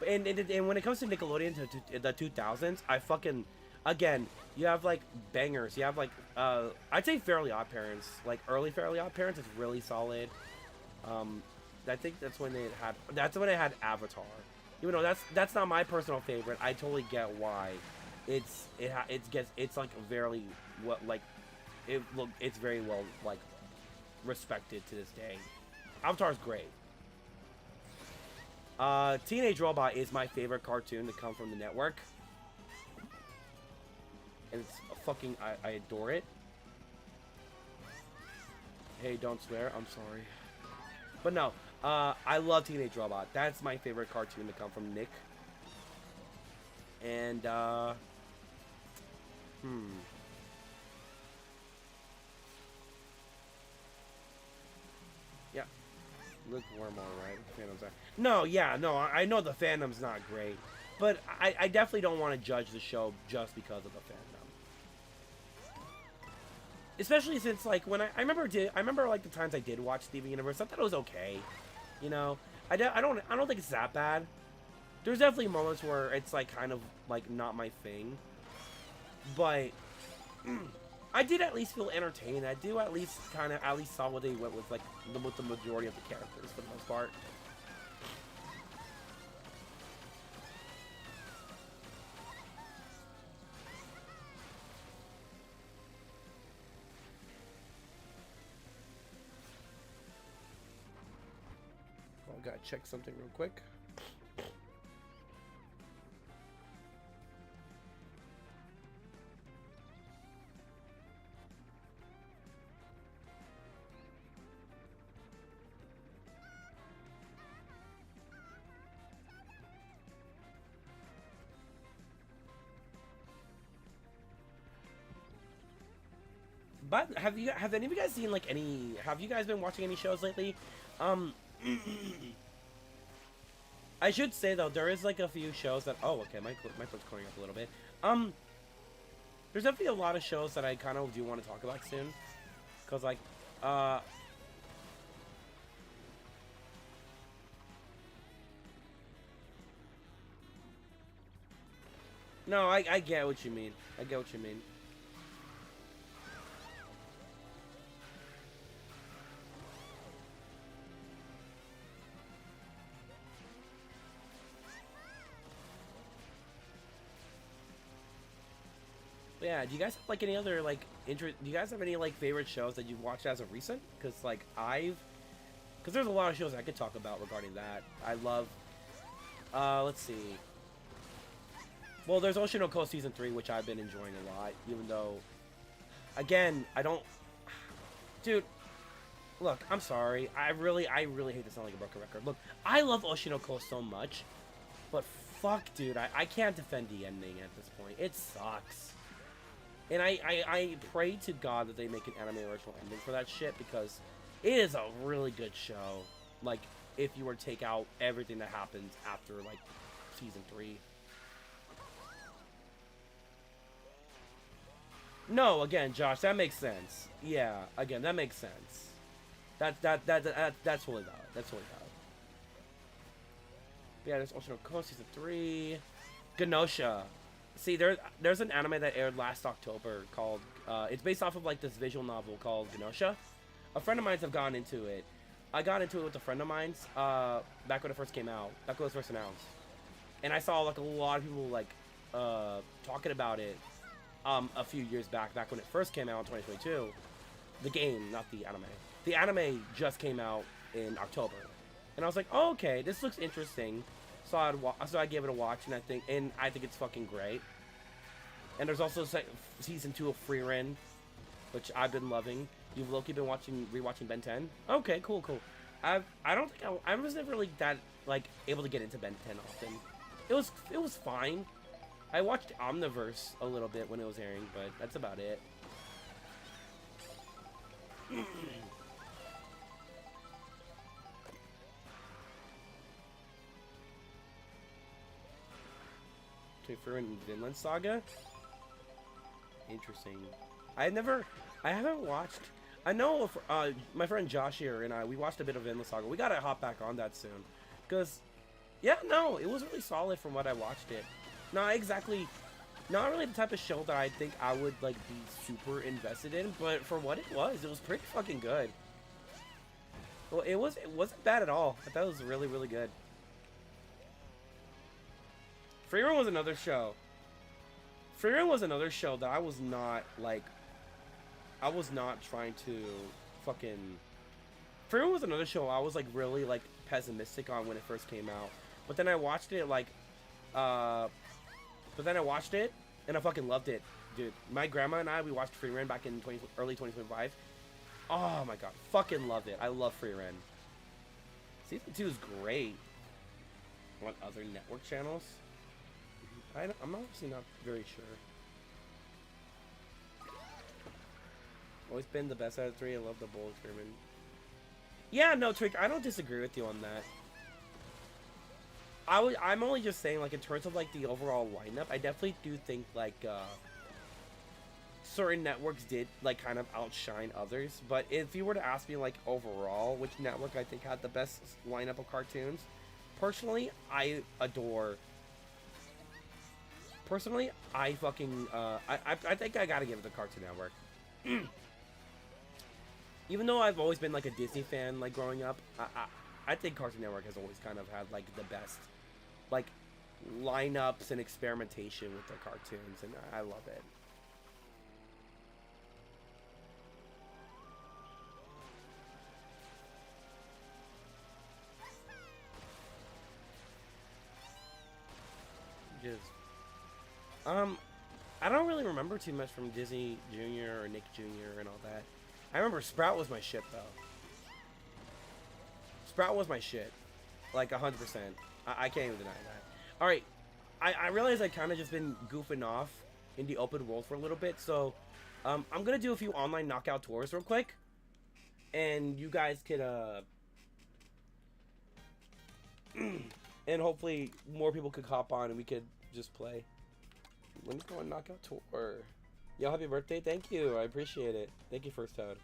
And when it comes to Nickelodeon to the 2000s, I fucking, again, you have like bangers. You have like I'd say Fairly Odd Parents, like early Fairly Odd Parents is really solid. I think that's when it had Avatar. Even though that's not my personal favorite, I totally get why. It's like very it's very well like respected to this day. Avatar's great. Teenage Robot is my favorite cartoon to come from the network. And it's fucking, I adore it. Hey, don't swear, I'm sorry. But no, I love Teenage Robot. That's my favorite cartoon to come from Nick. And, yeah. Lukewarm, alright. Fandom's no, yeah, no, I know the fandom's not great. But I definitely don't want to judge the show just because of the fandom. Especially since, like, when I remember like the times I did watch Steven Universe, I thought it was okay. You know, I don't think it's that bad. There's definitely moments where it's like kind of like not my thing, but I did at least feel entertained. I do at least saw what they went with, like with the majority of the characters for the most part. I gotta check something real quick. But have any of you guys seen like any? Have you guys been watching any shows lately? I should say though, there is like a few shows that. Oh, okay, my throat's clearing up a little bit. There's definitely a lot of shows that I kind of do want to talk about soon, cause like, no, I get what you mean. I get what you mean. But yeah, do you guys have like any other like interest? Do you guys have any like favorite shows that you've watched as of recent? Because like because there's a lot of shows I could talk about regarding that. I love. Let's see. Well, there's Oshinoko Season 3, which I've been enjoying a lot, even though, again, I don't. Dude, look, I'm sorry. I really hate to sound like a broken record. Look, I love Oshinoko so much, but fuck, dude, I can't defend the ending at this point. It sucks. And I pray to God that they make an anime original ending for that shit, because it is a really good show. Like, if you were to take out everything that happens after, like, Season 3. No, again, Josh, that makes sense. Yeah, again, that makes sense. That's totally valid. That's totally valid. Yeah, there's Ocean Coast season 3. Genosha. See, there's an anime that aired last October called. It's based off of like this visual novel called Genosha. A friend of mine's have gone into it. I got into it with a friend of mine's back when it first came out, back when it was first announced, and I saw like a lot of people like talking about it a few years back when it first came out in 2022. The game, not the anime. The anime just came out in October, and I was like, oh, okay, this looks interesting. So I gave it a watch, and I think it's fucking great. And there's also season 2 of Free Ren, which I've been loving. You've Loki been rewatching Ben 10? Okay, cool. I was never really that like able to get into Ben 10 often. It was fine. I watched Omniverse a little bit when it was airing, but that's about it. For Vinland Saga? Interesting. I haven't watched. I know my friend Josh here and we watched a bit of Vinland Saga. We gotta hop back on that soon. Because, yeah, no, it was really solid from what I watched it. Not really the type of show that I think I would, like, be super invested in, but for what it was pretty fucking good. Well, it wasn't bad at all. I thought it was really, really good. Free Run was another show. Free Run was another show that I was not trying to fucking... Free Run was another show I was, like, really, like, pessimistic on when it first came out. But then I watched it, like, and I fucking loved it. Dude, my grandma and we watched Free Run back in early 2025. Oh, my God. Fucking loved it. I love Free Run. Season 2 is great. What other network channels? I'm honestly not very sure. Always been the best out of 3. I love the bowl experiment. Yeah, no, Twig, I don't disagree with you on that. I'm only just saying, like, in terms of, like, the overall lineup, I definitely do think, like, certain networks did, like, kind of outshine others. But if you were to ask me, like, overall, which network I think had the best lineup of cartoons, personally, I fucking, I think I gotta give it to Cartoon Network. Even though I've always been, like, a Disney fan, like, growing up, I think Cartoon Network has always kind of had, like, the best, like, lineups and experimentation with their cartoons, and I love it. Just... I don't really remember too much from Disney Jr. or Nick Jr. and all that. I remember Sprout was my shit, though. Sprout was my shit. Like, 100%. I can't even deny that. Alright, I realize I kind of just been goofing off in the open world for a little bit, so I'm gonna do a few online knockout tours real quick. And you guys could, and hopefully more people could hop on and we could just play. Let me go on knockout tour. Yo, happy birthday. Thank you. I appreciate it. Thank you, First Toad.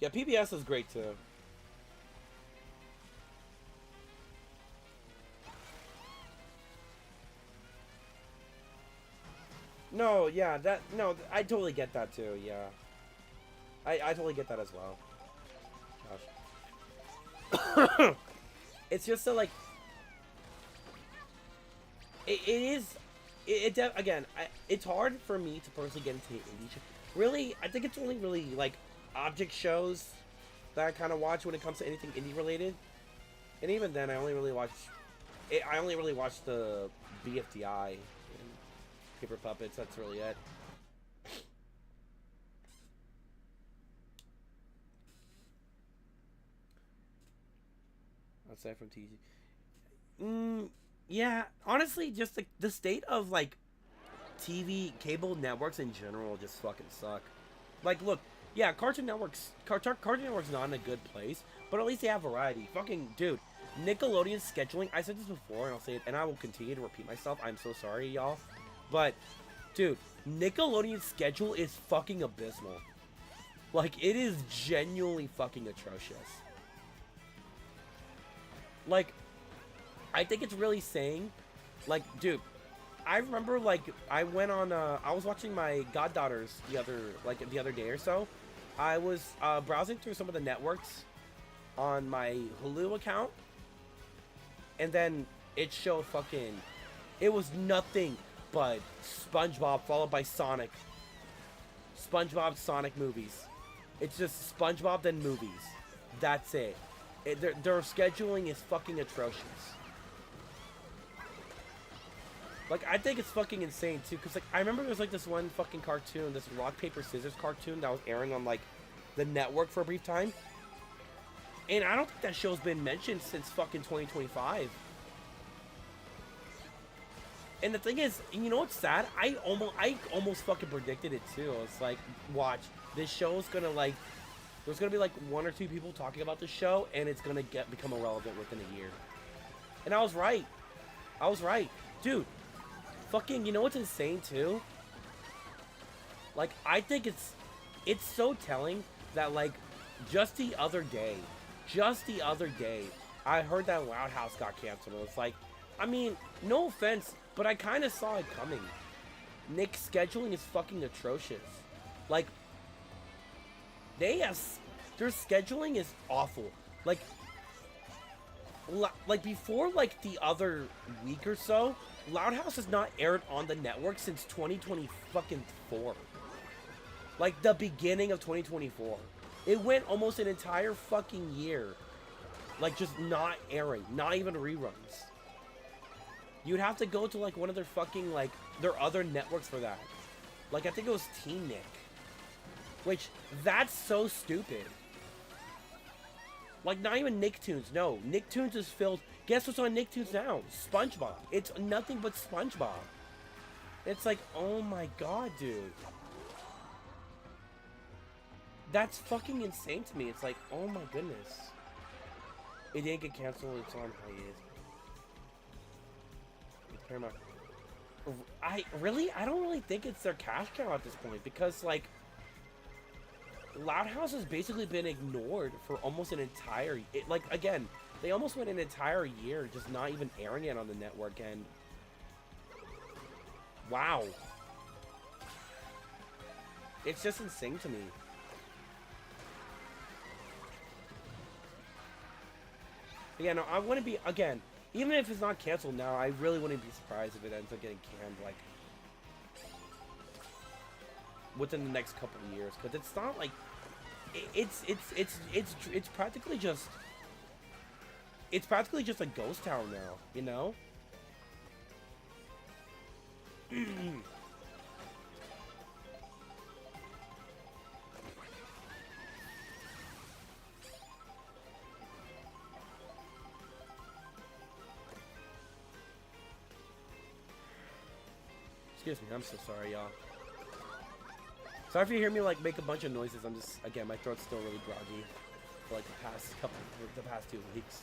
Yeah, PBS is great too. No, yeah, I totally get that too, yeah. I totally get that as well. Gosh. It's just so, like, again, it's hard for me to personally get into indie shows. Really, I think it's only really, like, object shows that I kind of watch when it comes to anything indie related. And even then, I only really watch the BFDI and Paper Puppets. That's really it. Aside from TG. Yeah, honestly, just the state of, like, TV, cable networks in general just fucking suck. Like, look, yeah, Cartoon Network's not in a good place, but at least they have variety. Fucking, dude, Nickelodeon's scheduling, I said this before, and I'll say it, and I will continue to repeat myself, I'm so sorry, y'all. But, dude, Nickelodeon's schedule is fucking abysmal. Like, it is genuinely fucking atrocious. Like, I think it's really saying, like, dude, I remember, like, I went on, I was watching my goddaughters the other day or so. I was, browsing through some of the networks on my Hulu account, and then it showed fucking, it was nothing but SpongeBob followed by Sonic. SpongeBob, Sonic movies. It's just SpongeBob then movies. That's it. Their scheduling is fucking atrocious. Like, I think it's fucking insane, too, because, like, I remember there was, like, this one fucking cartoon, this rock, paper, scissors cartoon that was airing on, like, the network for a brief time. And I don't think that show's been mentioned since fucking 2025. And the thing is, you know what's sad? I almost fucking predicted it, too. It's like, watch, this show's gonna, like, there's gonna be, like, 1 or 2 people talking about this show, and it's gonna become irrelevant within a year. And I was right. I was right. Dude. Fucking, you know what's insane, too? Like, I think it's so telling that, like, just the other day, I heard that Loud House got canceled. It's like, I mean, no offense, but I kind of saw it coming. Nick's scheduling is fucking atrocious. Like, their scheduling is awful. Like before, like, the other week or so, Loud House has not aired on the network since 2024. Like, the beginning of 2024. It went almost an entire fucking year. Like, just not airing. Not even reruns. You'd have to go to, like, one of their fucking, like, their other networks for that. Like, I think it was Teen Nick. Which, that's so stupid. Like, not even Nicktoons. No, Nicktoons is filled. Guess what's on Nicktoons now? SpongeBob. It's nothing but SpongeBob. It's like, oh my god, dude. That's fucking insane to me. It's like, oh my goodness. It didn't get canceled. It's on hiatus. It's Paramount. I don't really think it's their cash cow at this point, because, like, Loud House has basically been ignored for almost an entire... like, again, they almost went an entire year just not even airing it on the network, and... wow. It's just insane to me. But yeah, no, I wouldn't be... again, even if it's not canceled now, I really wouldn't be surprised if it ends up getting canned, like, within the next couple of years, because it's not like it's practically just a ghost town now, you know. Excuse me, I'm so sorry, y'all. Sorry if you hear me, like, make a bunch of noises. I'm just, again, my throat's still really groggy for, like, the past 2 weeks.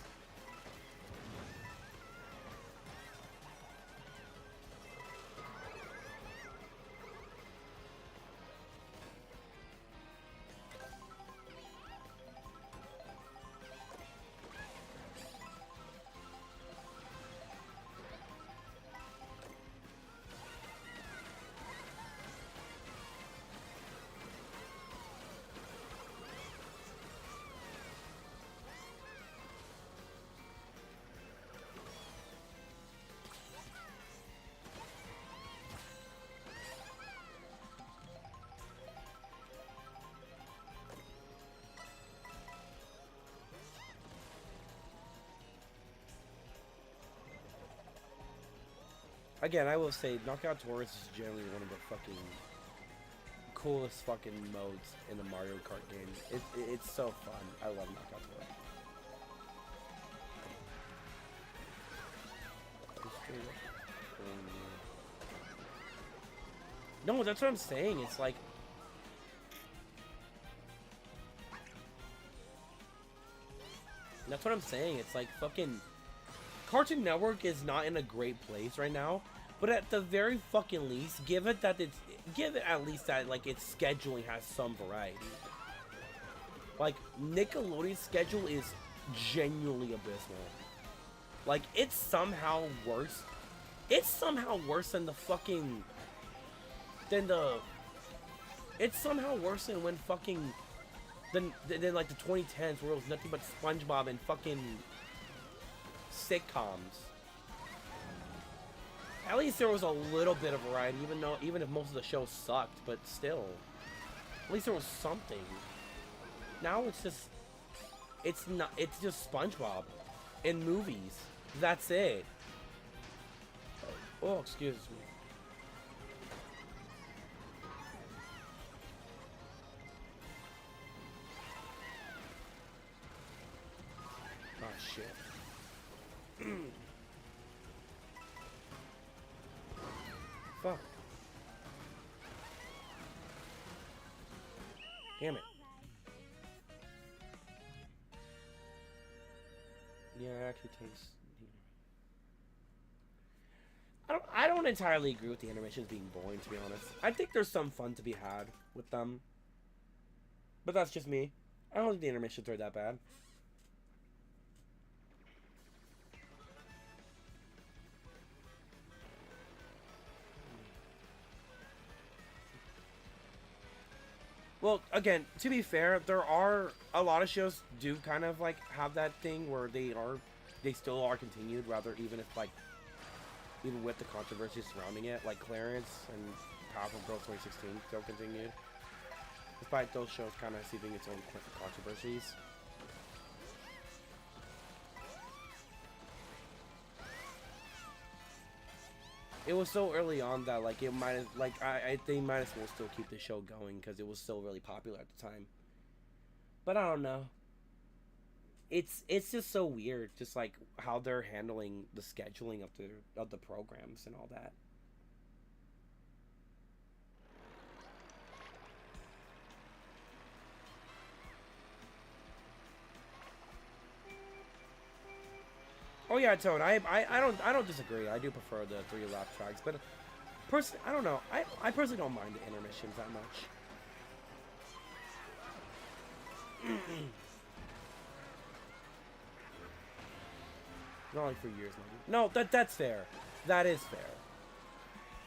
Again, I will say, Knockout Tourist is generally one of the fucking coolest fucking modes in the Mario Kart game. It's so fun. I love Knockout Tourist. No, that's what I'm saying. It's like... that's what I'm saying. It's like fucking... Cartoon Network is not in a great place right now, But at the very fucking least, give it at least that like its scheduling has some variety. Like Nickelodeon's schedule is genuinely abysmal. Like it's somehow worse. It's somehow worse than the fucking than the. It's somehow worse than when fucking than like the 2010s where it was nothing but SpongeBob and fucking sitcoms. At least there was a little bit of variety, even if most of the shows sucked, but still. At least there was something. Now it's just SpongeBob in movies. That's it. Oh, excuse me. Oh shit. Fuck. Damn it. Yeah, it actually tastes. I don't entirely agree with the animations being boring, to be honest. I think there's some fun to be had with them. But that's just me. I don't think the animations are that bad. Well, again, to be fair, there are a lot of shows do kind of like have that thing where they still are continued, rather even if like even with the controversy surrounding it, like Clarence and Powerpuff Girls 2016 still continued, despite those shows kind of receiving its own controversies. It was so early on that like it might like they might as well still keep the show going because it was still really popular at the time. But I don't know. It's just so weird, just like how they're handling the scheduling of the programs and all that. Oh yeah, Tone. I don't disagree. I do prefer the 3 lap tracks, but personally, I don't know. I personally don't mind the intermissions that much. Not like for years, maybe. No, that's fair. That is fair.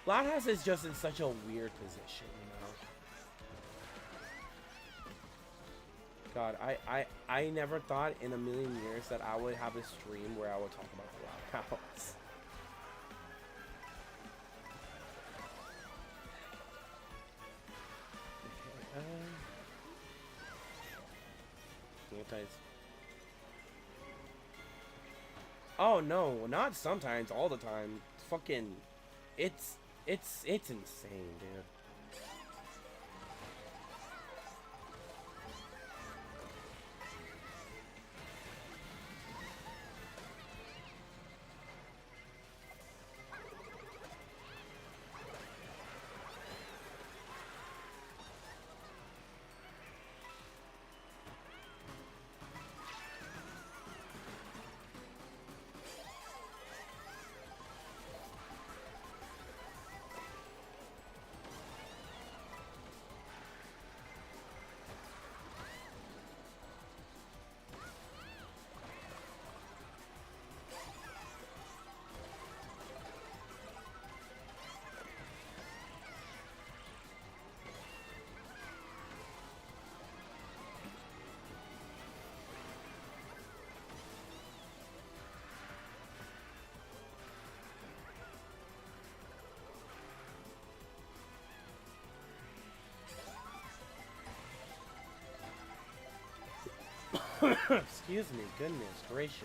Loud House is just in such a weird position, you know. God, I never thought in a million years that I would have a stream where I would talk about the Loud House. Okay, oh no, not sometimes, all the time. Fucking, it's insane, dude. Excuse me, goodness gracious.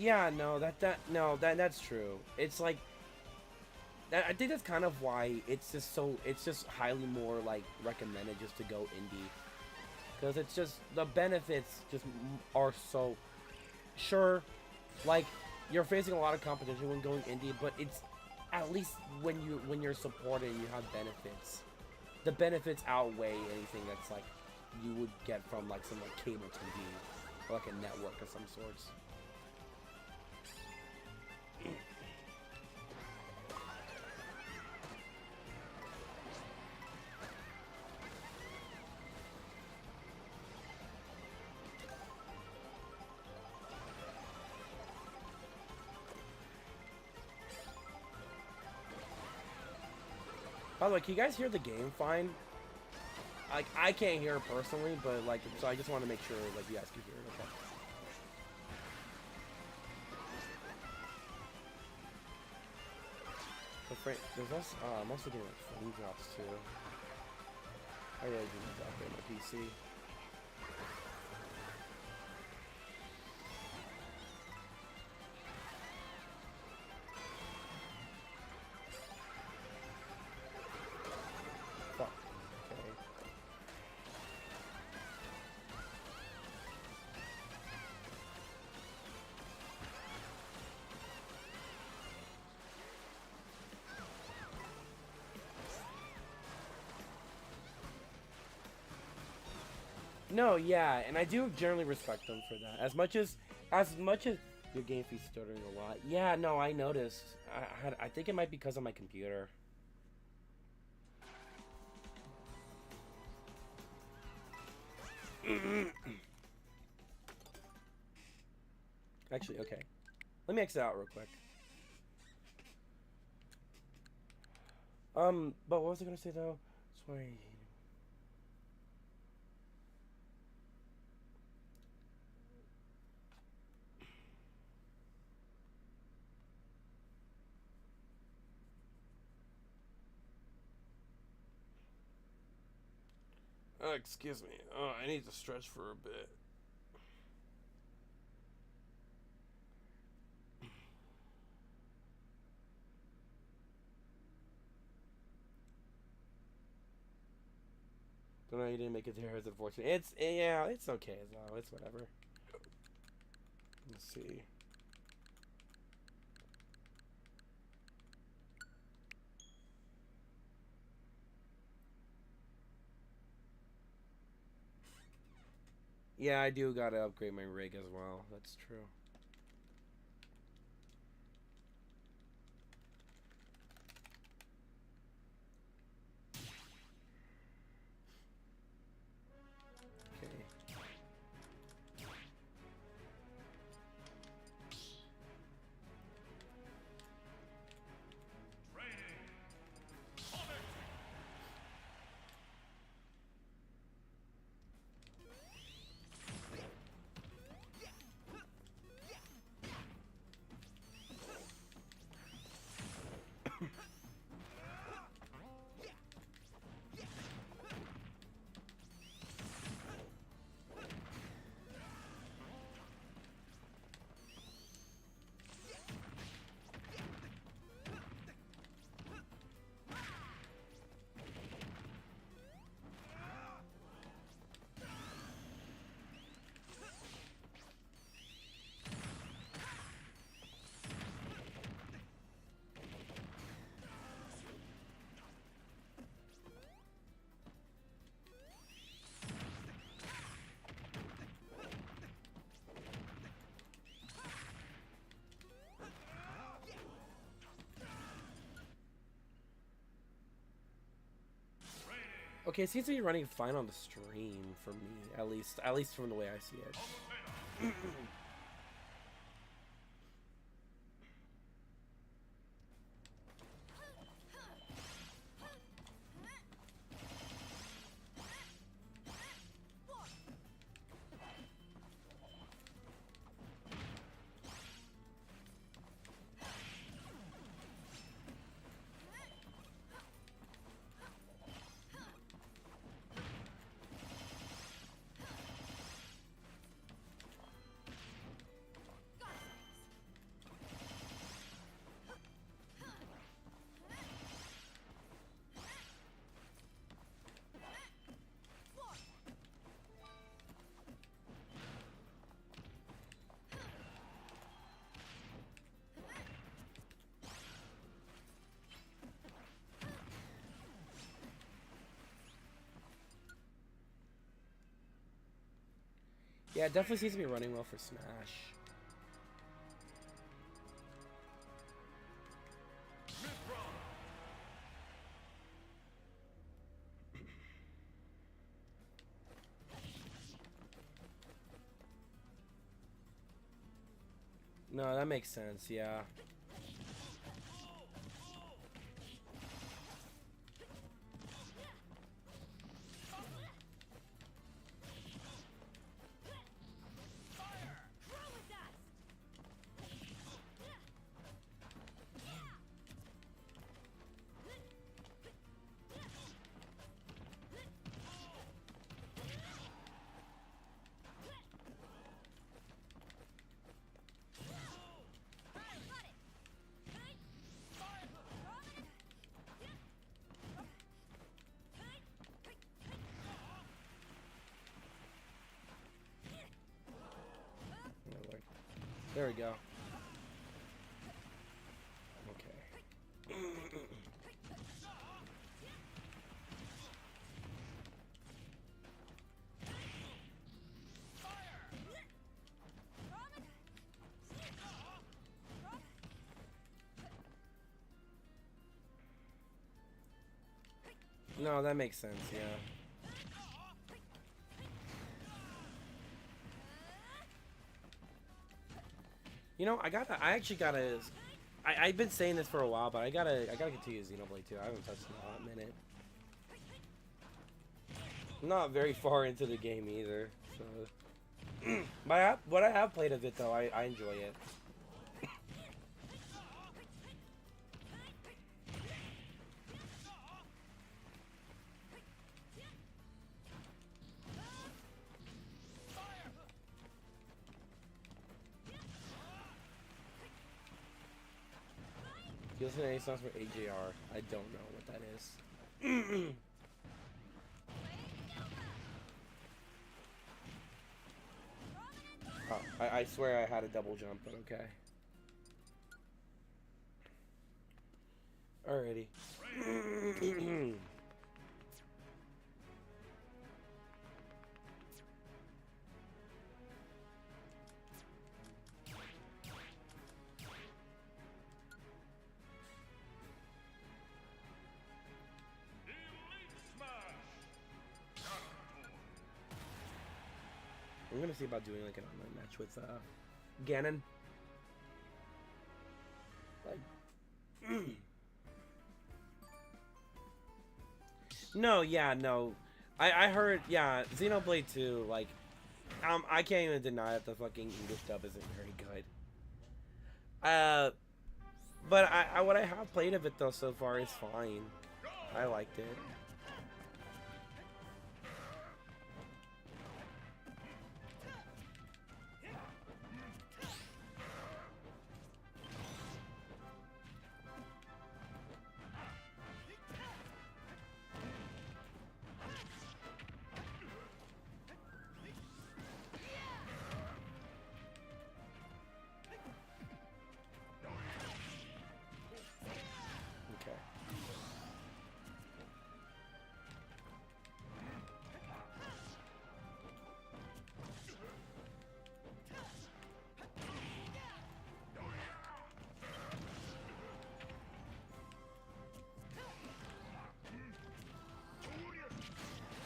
Yeah, no, that's true. It's like that, I think that's kind of why it's just highly more like recommended just to go indie, because it's just the benefits just are so sure. Like, you're facing a lot of competition when going indie, but it's at least when you're supported and you have benefits. The benefits outweigh anything that's like you would get from like some like cable TV or like a network of some sorts. By the way, can you guys hear the game fine? Like, I can't hear it personally, but like, so I just want to make sure like you guys can hear it. Okay. There's also, I'm also getting like frame drops too. I really do need to upgrade my PC. Fuck. Okay. No, yeah, and I do generally respect them for that. As much as your game feed's stuttering a lot. Yeah, no, I noticed. I think it might be because of my computer. Actually, okay. Let me exit out real quick. But what was I gonna say though? Sorry. Excuse me. Oh, I need to stretch for a bit. Don't know, you didn't make it there. It's unfortunate. Yeah, it's okay though. It's whatever. Let's see. Yeah, I do gotta upgrade my rig as well. That's true. Okay. Okay, it seems to be running fine on the stream for me, at least from the way I see it. Yeah, it definitely seems to be running well for Smash. No, that makes sense, yeah. There we go. Okay. No, that makes sense, yeah. You know, I actually gotta, I've been saying this for a while, but I gotta continue Xenoblade 2. I haven't touched it in a hot minute. I'm not very far into the game either, so. But what I have played of it, though, I enjoy it. You listen to any songs from AJR? I don't know what that is. Oh, I swear I had a double jump, but okay. Alrighty. I'm gonna see about doing like an online match with Ganon. Like, no, yeah, no. I heard, yeah, Xenoblade 2, like, I can't even deny that the fucking English dub isn't very good. But what I have played of it though so far is fine. I liked it.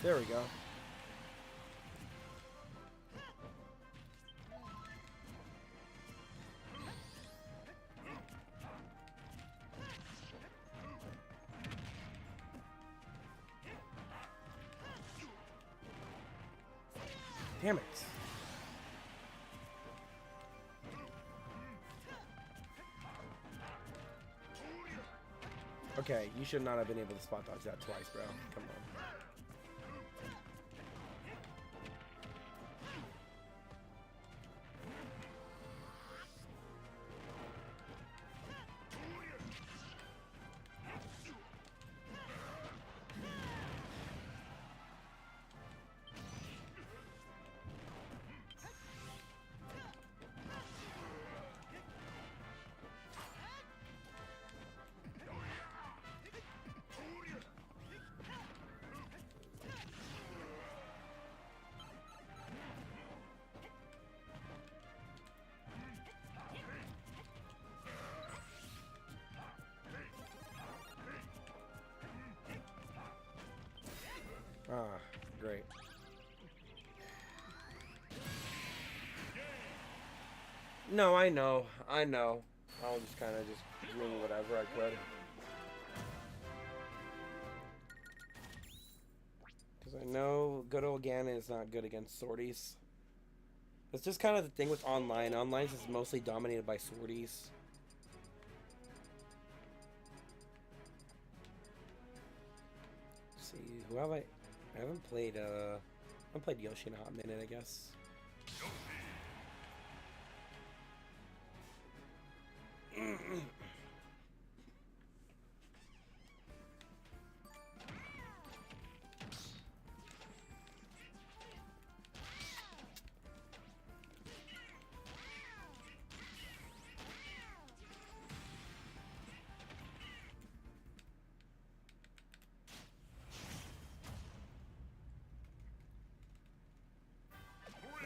There we go. Damn it. Okay, you should not have been able to spot dodge that twice, bro. Come on. Ah, great. No, I know. I know. I'll just kind of just ruin whatever I could. Because I know good old Ganon is not good against swordies. That's just kind of the thing with online. Online is mostly dominated by swordies. Let's see, who have I haven't played Yoshi in a hot minute, I guess.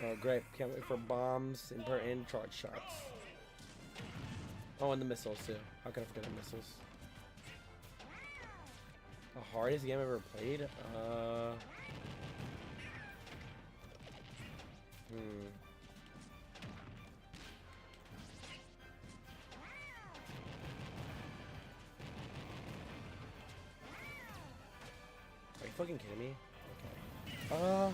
Oh, great. Can't wait for bombs and charge shots. Oh, and the missiles, too. How can I forget the missiles? The hardest game I've ever played? Are you fucking kidding me? Okay.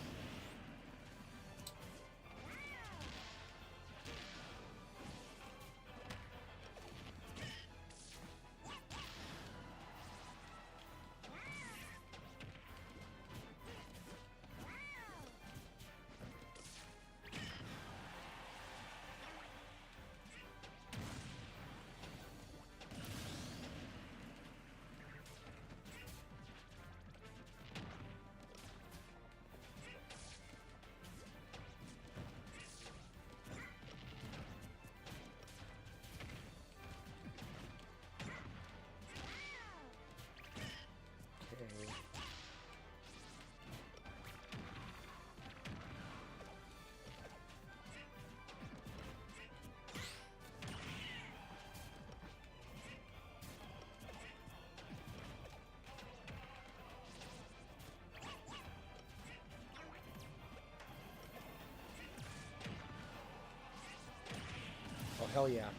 Oh, hell yeah.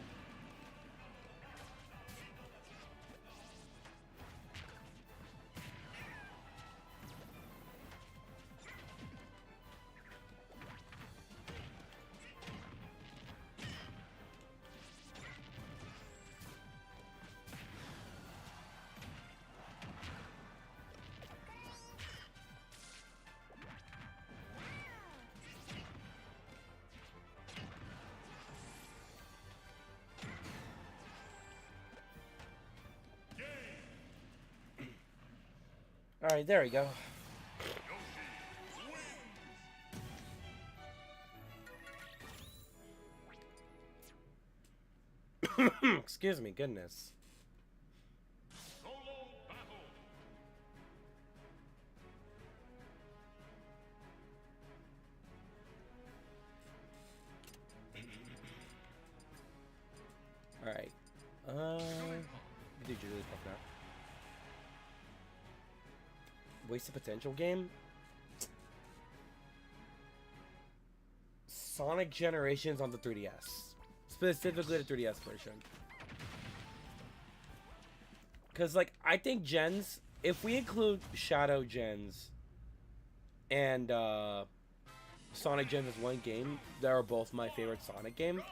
Alright, there we go. Excuse me, goodness. Alright. Dude, you're really fucking out. Wasted potential game? Sonic Generations on the 3DS. Specifically the 3DS version. Because, like, I think gens, if we include Shadow Gens and Sonic Gens as one game, they are both my favorite Sonic game.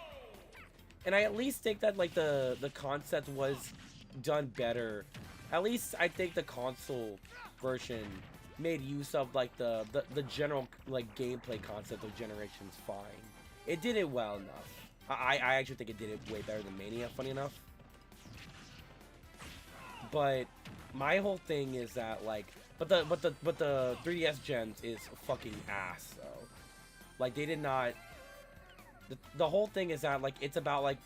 And I at least think that, like, the concept was done better. At least I think the console version made use of, like, the general, like, gameplay concept of Generations fine. It did it well enough. I actually think it did it way better than Mania, funny enough. But my whole thing is that, like, but the 3DS gens is fucking ass though. Like, they did not. The whole thing is that, like, it's about, like,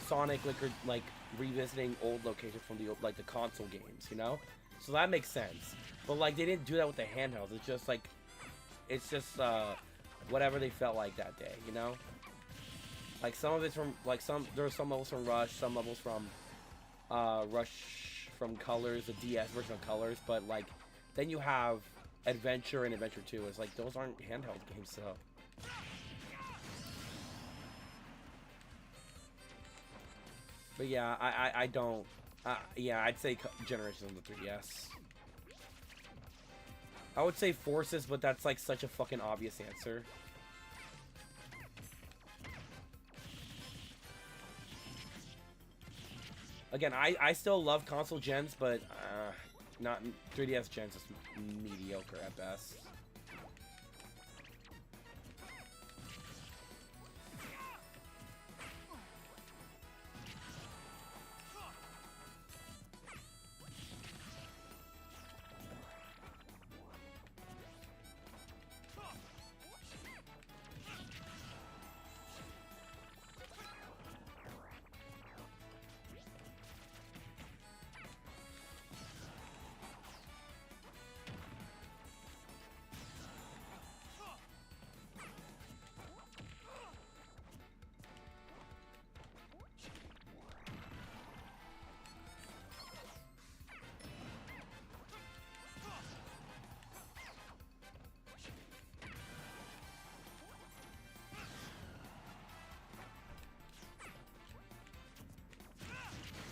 Sonic like revisiting old locations from the, like, the console games, you know. So that makes sense. But, like, they didn't do that with the handhelds. It's just like, whatever they felt like that day, you know. Like, some of it's from, like, there were some levels from Rush, some levels from Rush from Colors, the DS version of Colors, but, like, then you have Adventure and Adventure 2. It's like, those aren't handheld games, so. But yeah, I don't. Yeah, I'd say Generations on the 3DS. I would say Forces, but that's like such a fucking obvious answer. Again, I still love console gens, but not 3DS gens is mediocre at best.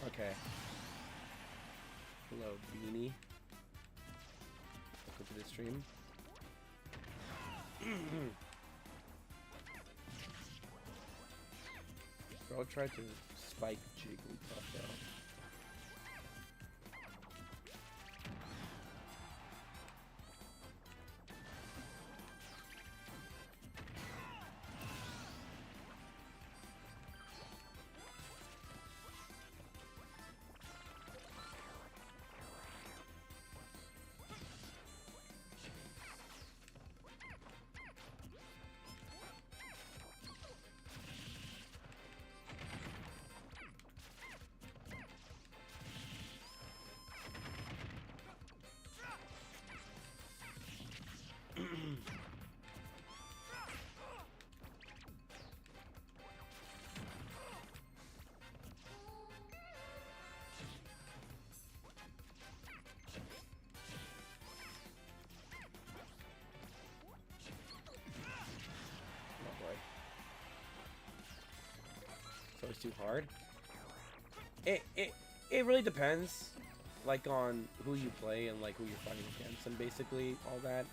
Okay. Hello, Beanie. Welcome to the stream. Bro tried to spike Jigglypuff though. So it's too hard. It really depends, like, on who you play and like who you're fighting against and basically all that.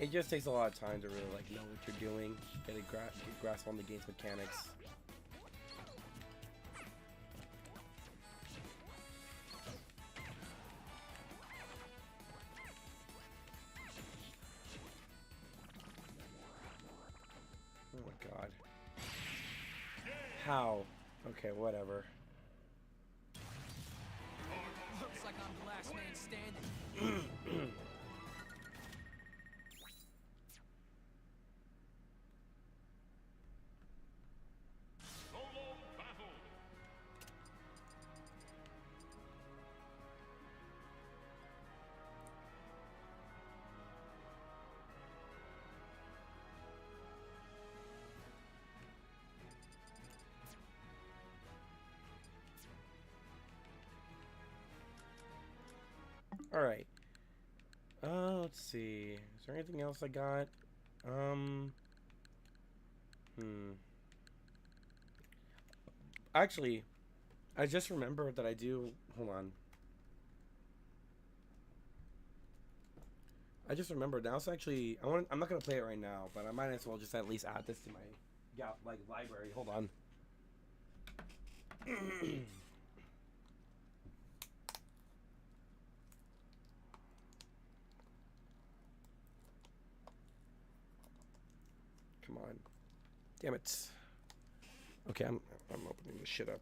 It just takes a lot of time to really like know what you're doing, get a grasp on the game's mechanics. Oh my god. How? Okay, whatever. Looks like I'm the last man standing. Alright. Let's see. Is there anything else I got? Actually, I just remembered that I do. Hold on. I just remembered. Now it's actually. I'm not gonna play it right now, but I might as well just at least add this to my library. Hold on. Come on. Damn it. Okay, I'm opening this shit up.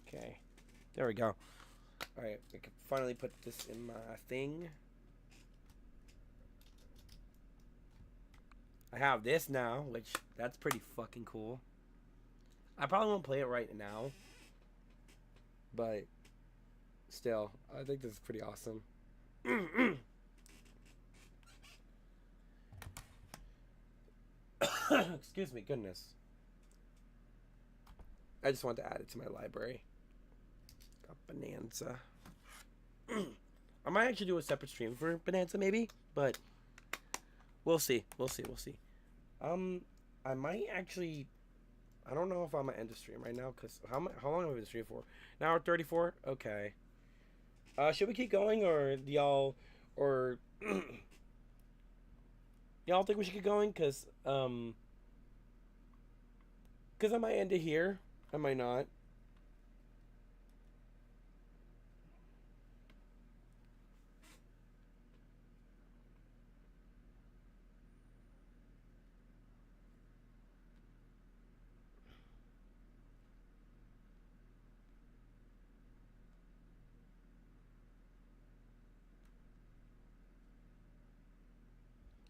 Okay. There we go. Alright, I can finally put this in my thing. I have this now, which that's pretty fucking cool. I probably won't play it right now, but still, I think this is pretty awesome. Excuse me, goodness. I just want to add it to my library. Got Bonanza. I might actually do a separate stream for Bonanza, maybe, but we'll see. We'll see. We'll see. I might actually. I don't know if I'm gonna end the stream right now because how long have I been streaming for? An hour 34. Okay. Should we keep going or do or y'all think we should keep going? Cause I might end it here. I might not.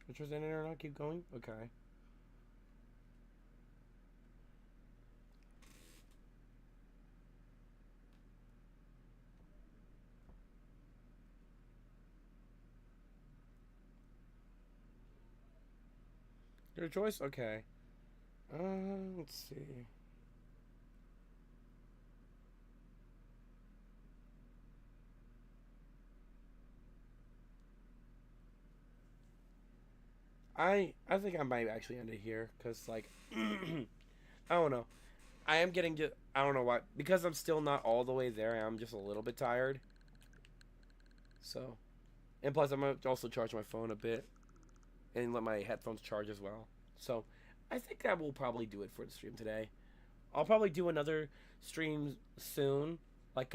Which was ending or not? Keep going. Okay. Your choice. Okay. Let's see. I think I might actually end it here because like I don't know. I am getting to I don't know why because I'm still not all the way there. I'm just a little bit tired. So, and plus I'm gonna also charge my phone a bit and let my headphones charge as well. So, I think that will probably do it for the stream today. I'll probably do another stream soon, like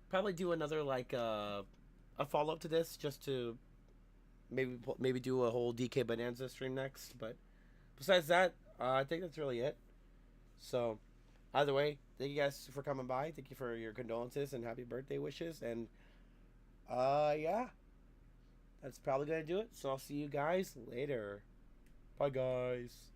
probably do another like a follow up to this just to maybe do a whole DK Bonanza stream next. But besides that, I think that's really it. So either way, thank you guys for coming by. Thank you for your condolences and happy birthday wishes. And yeah, that's probably gonna do it. So I'll see you guys later. Bye guys.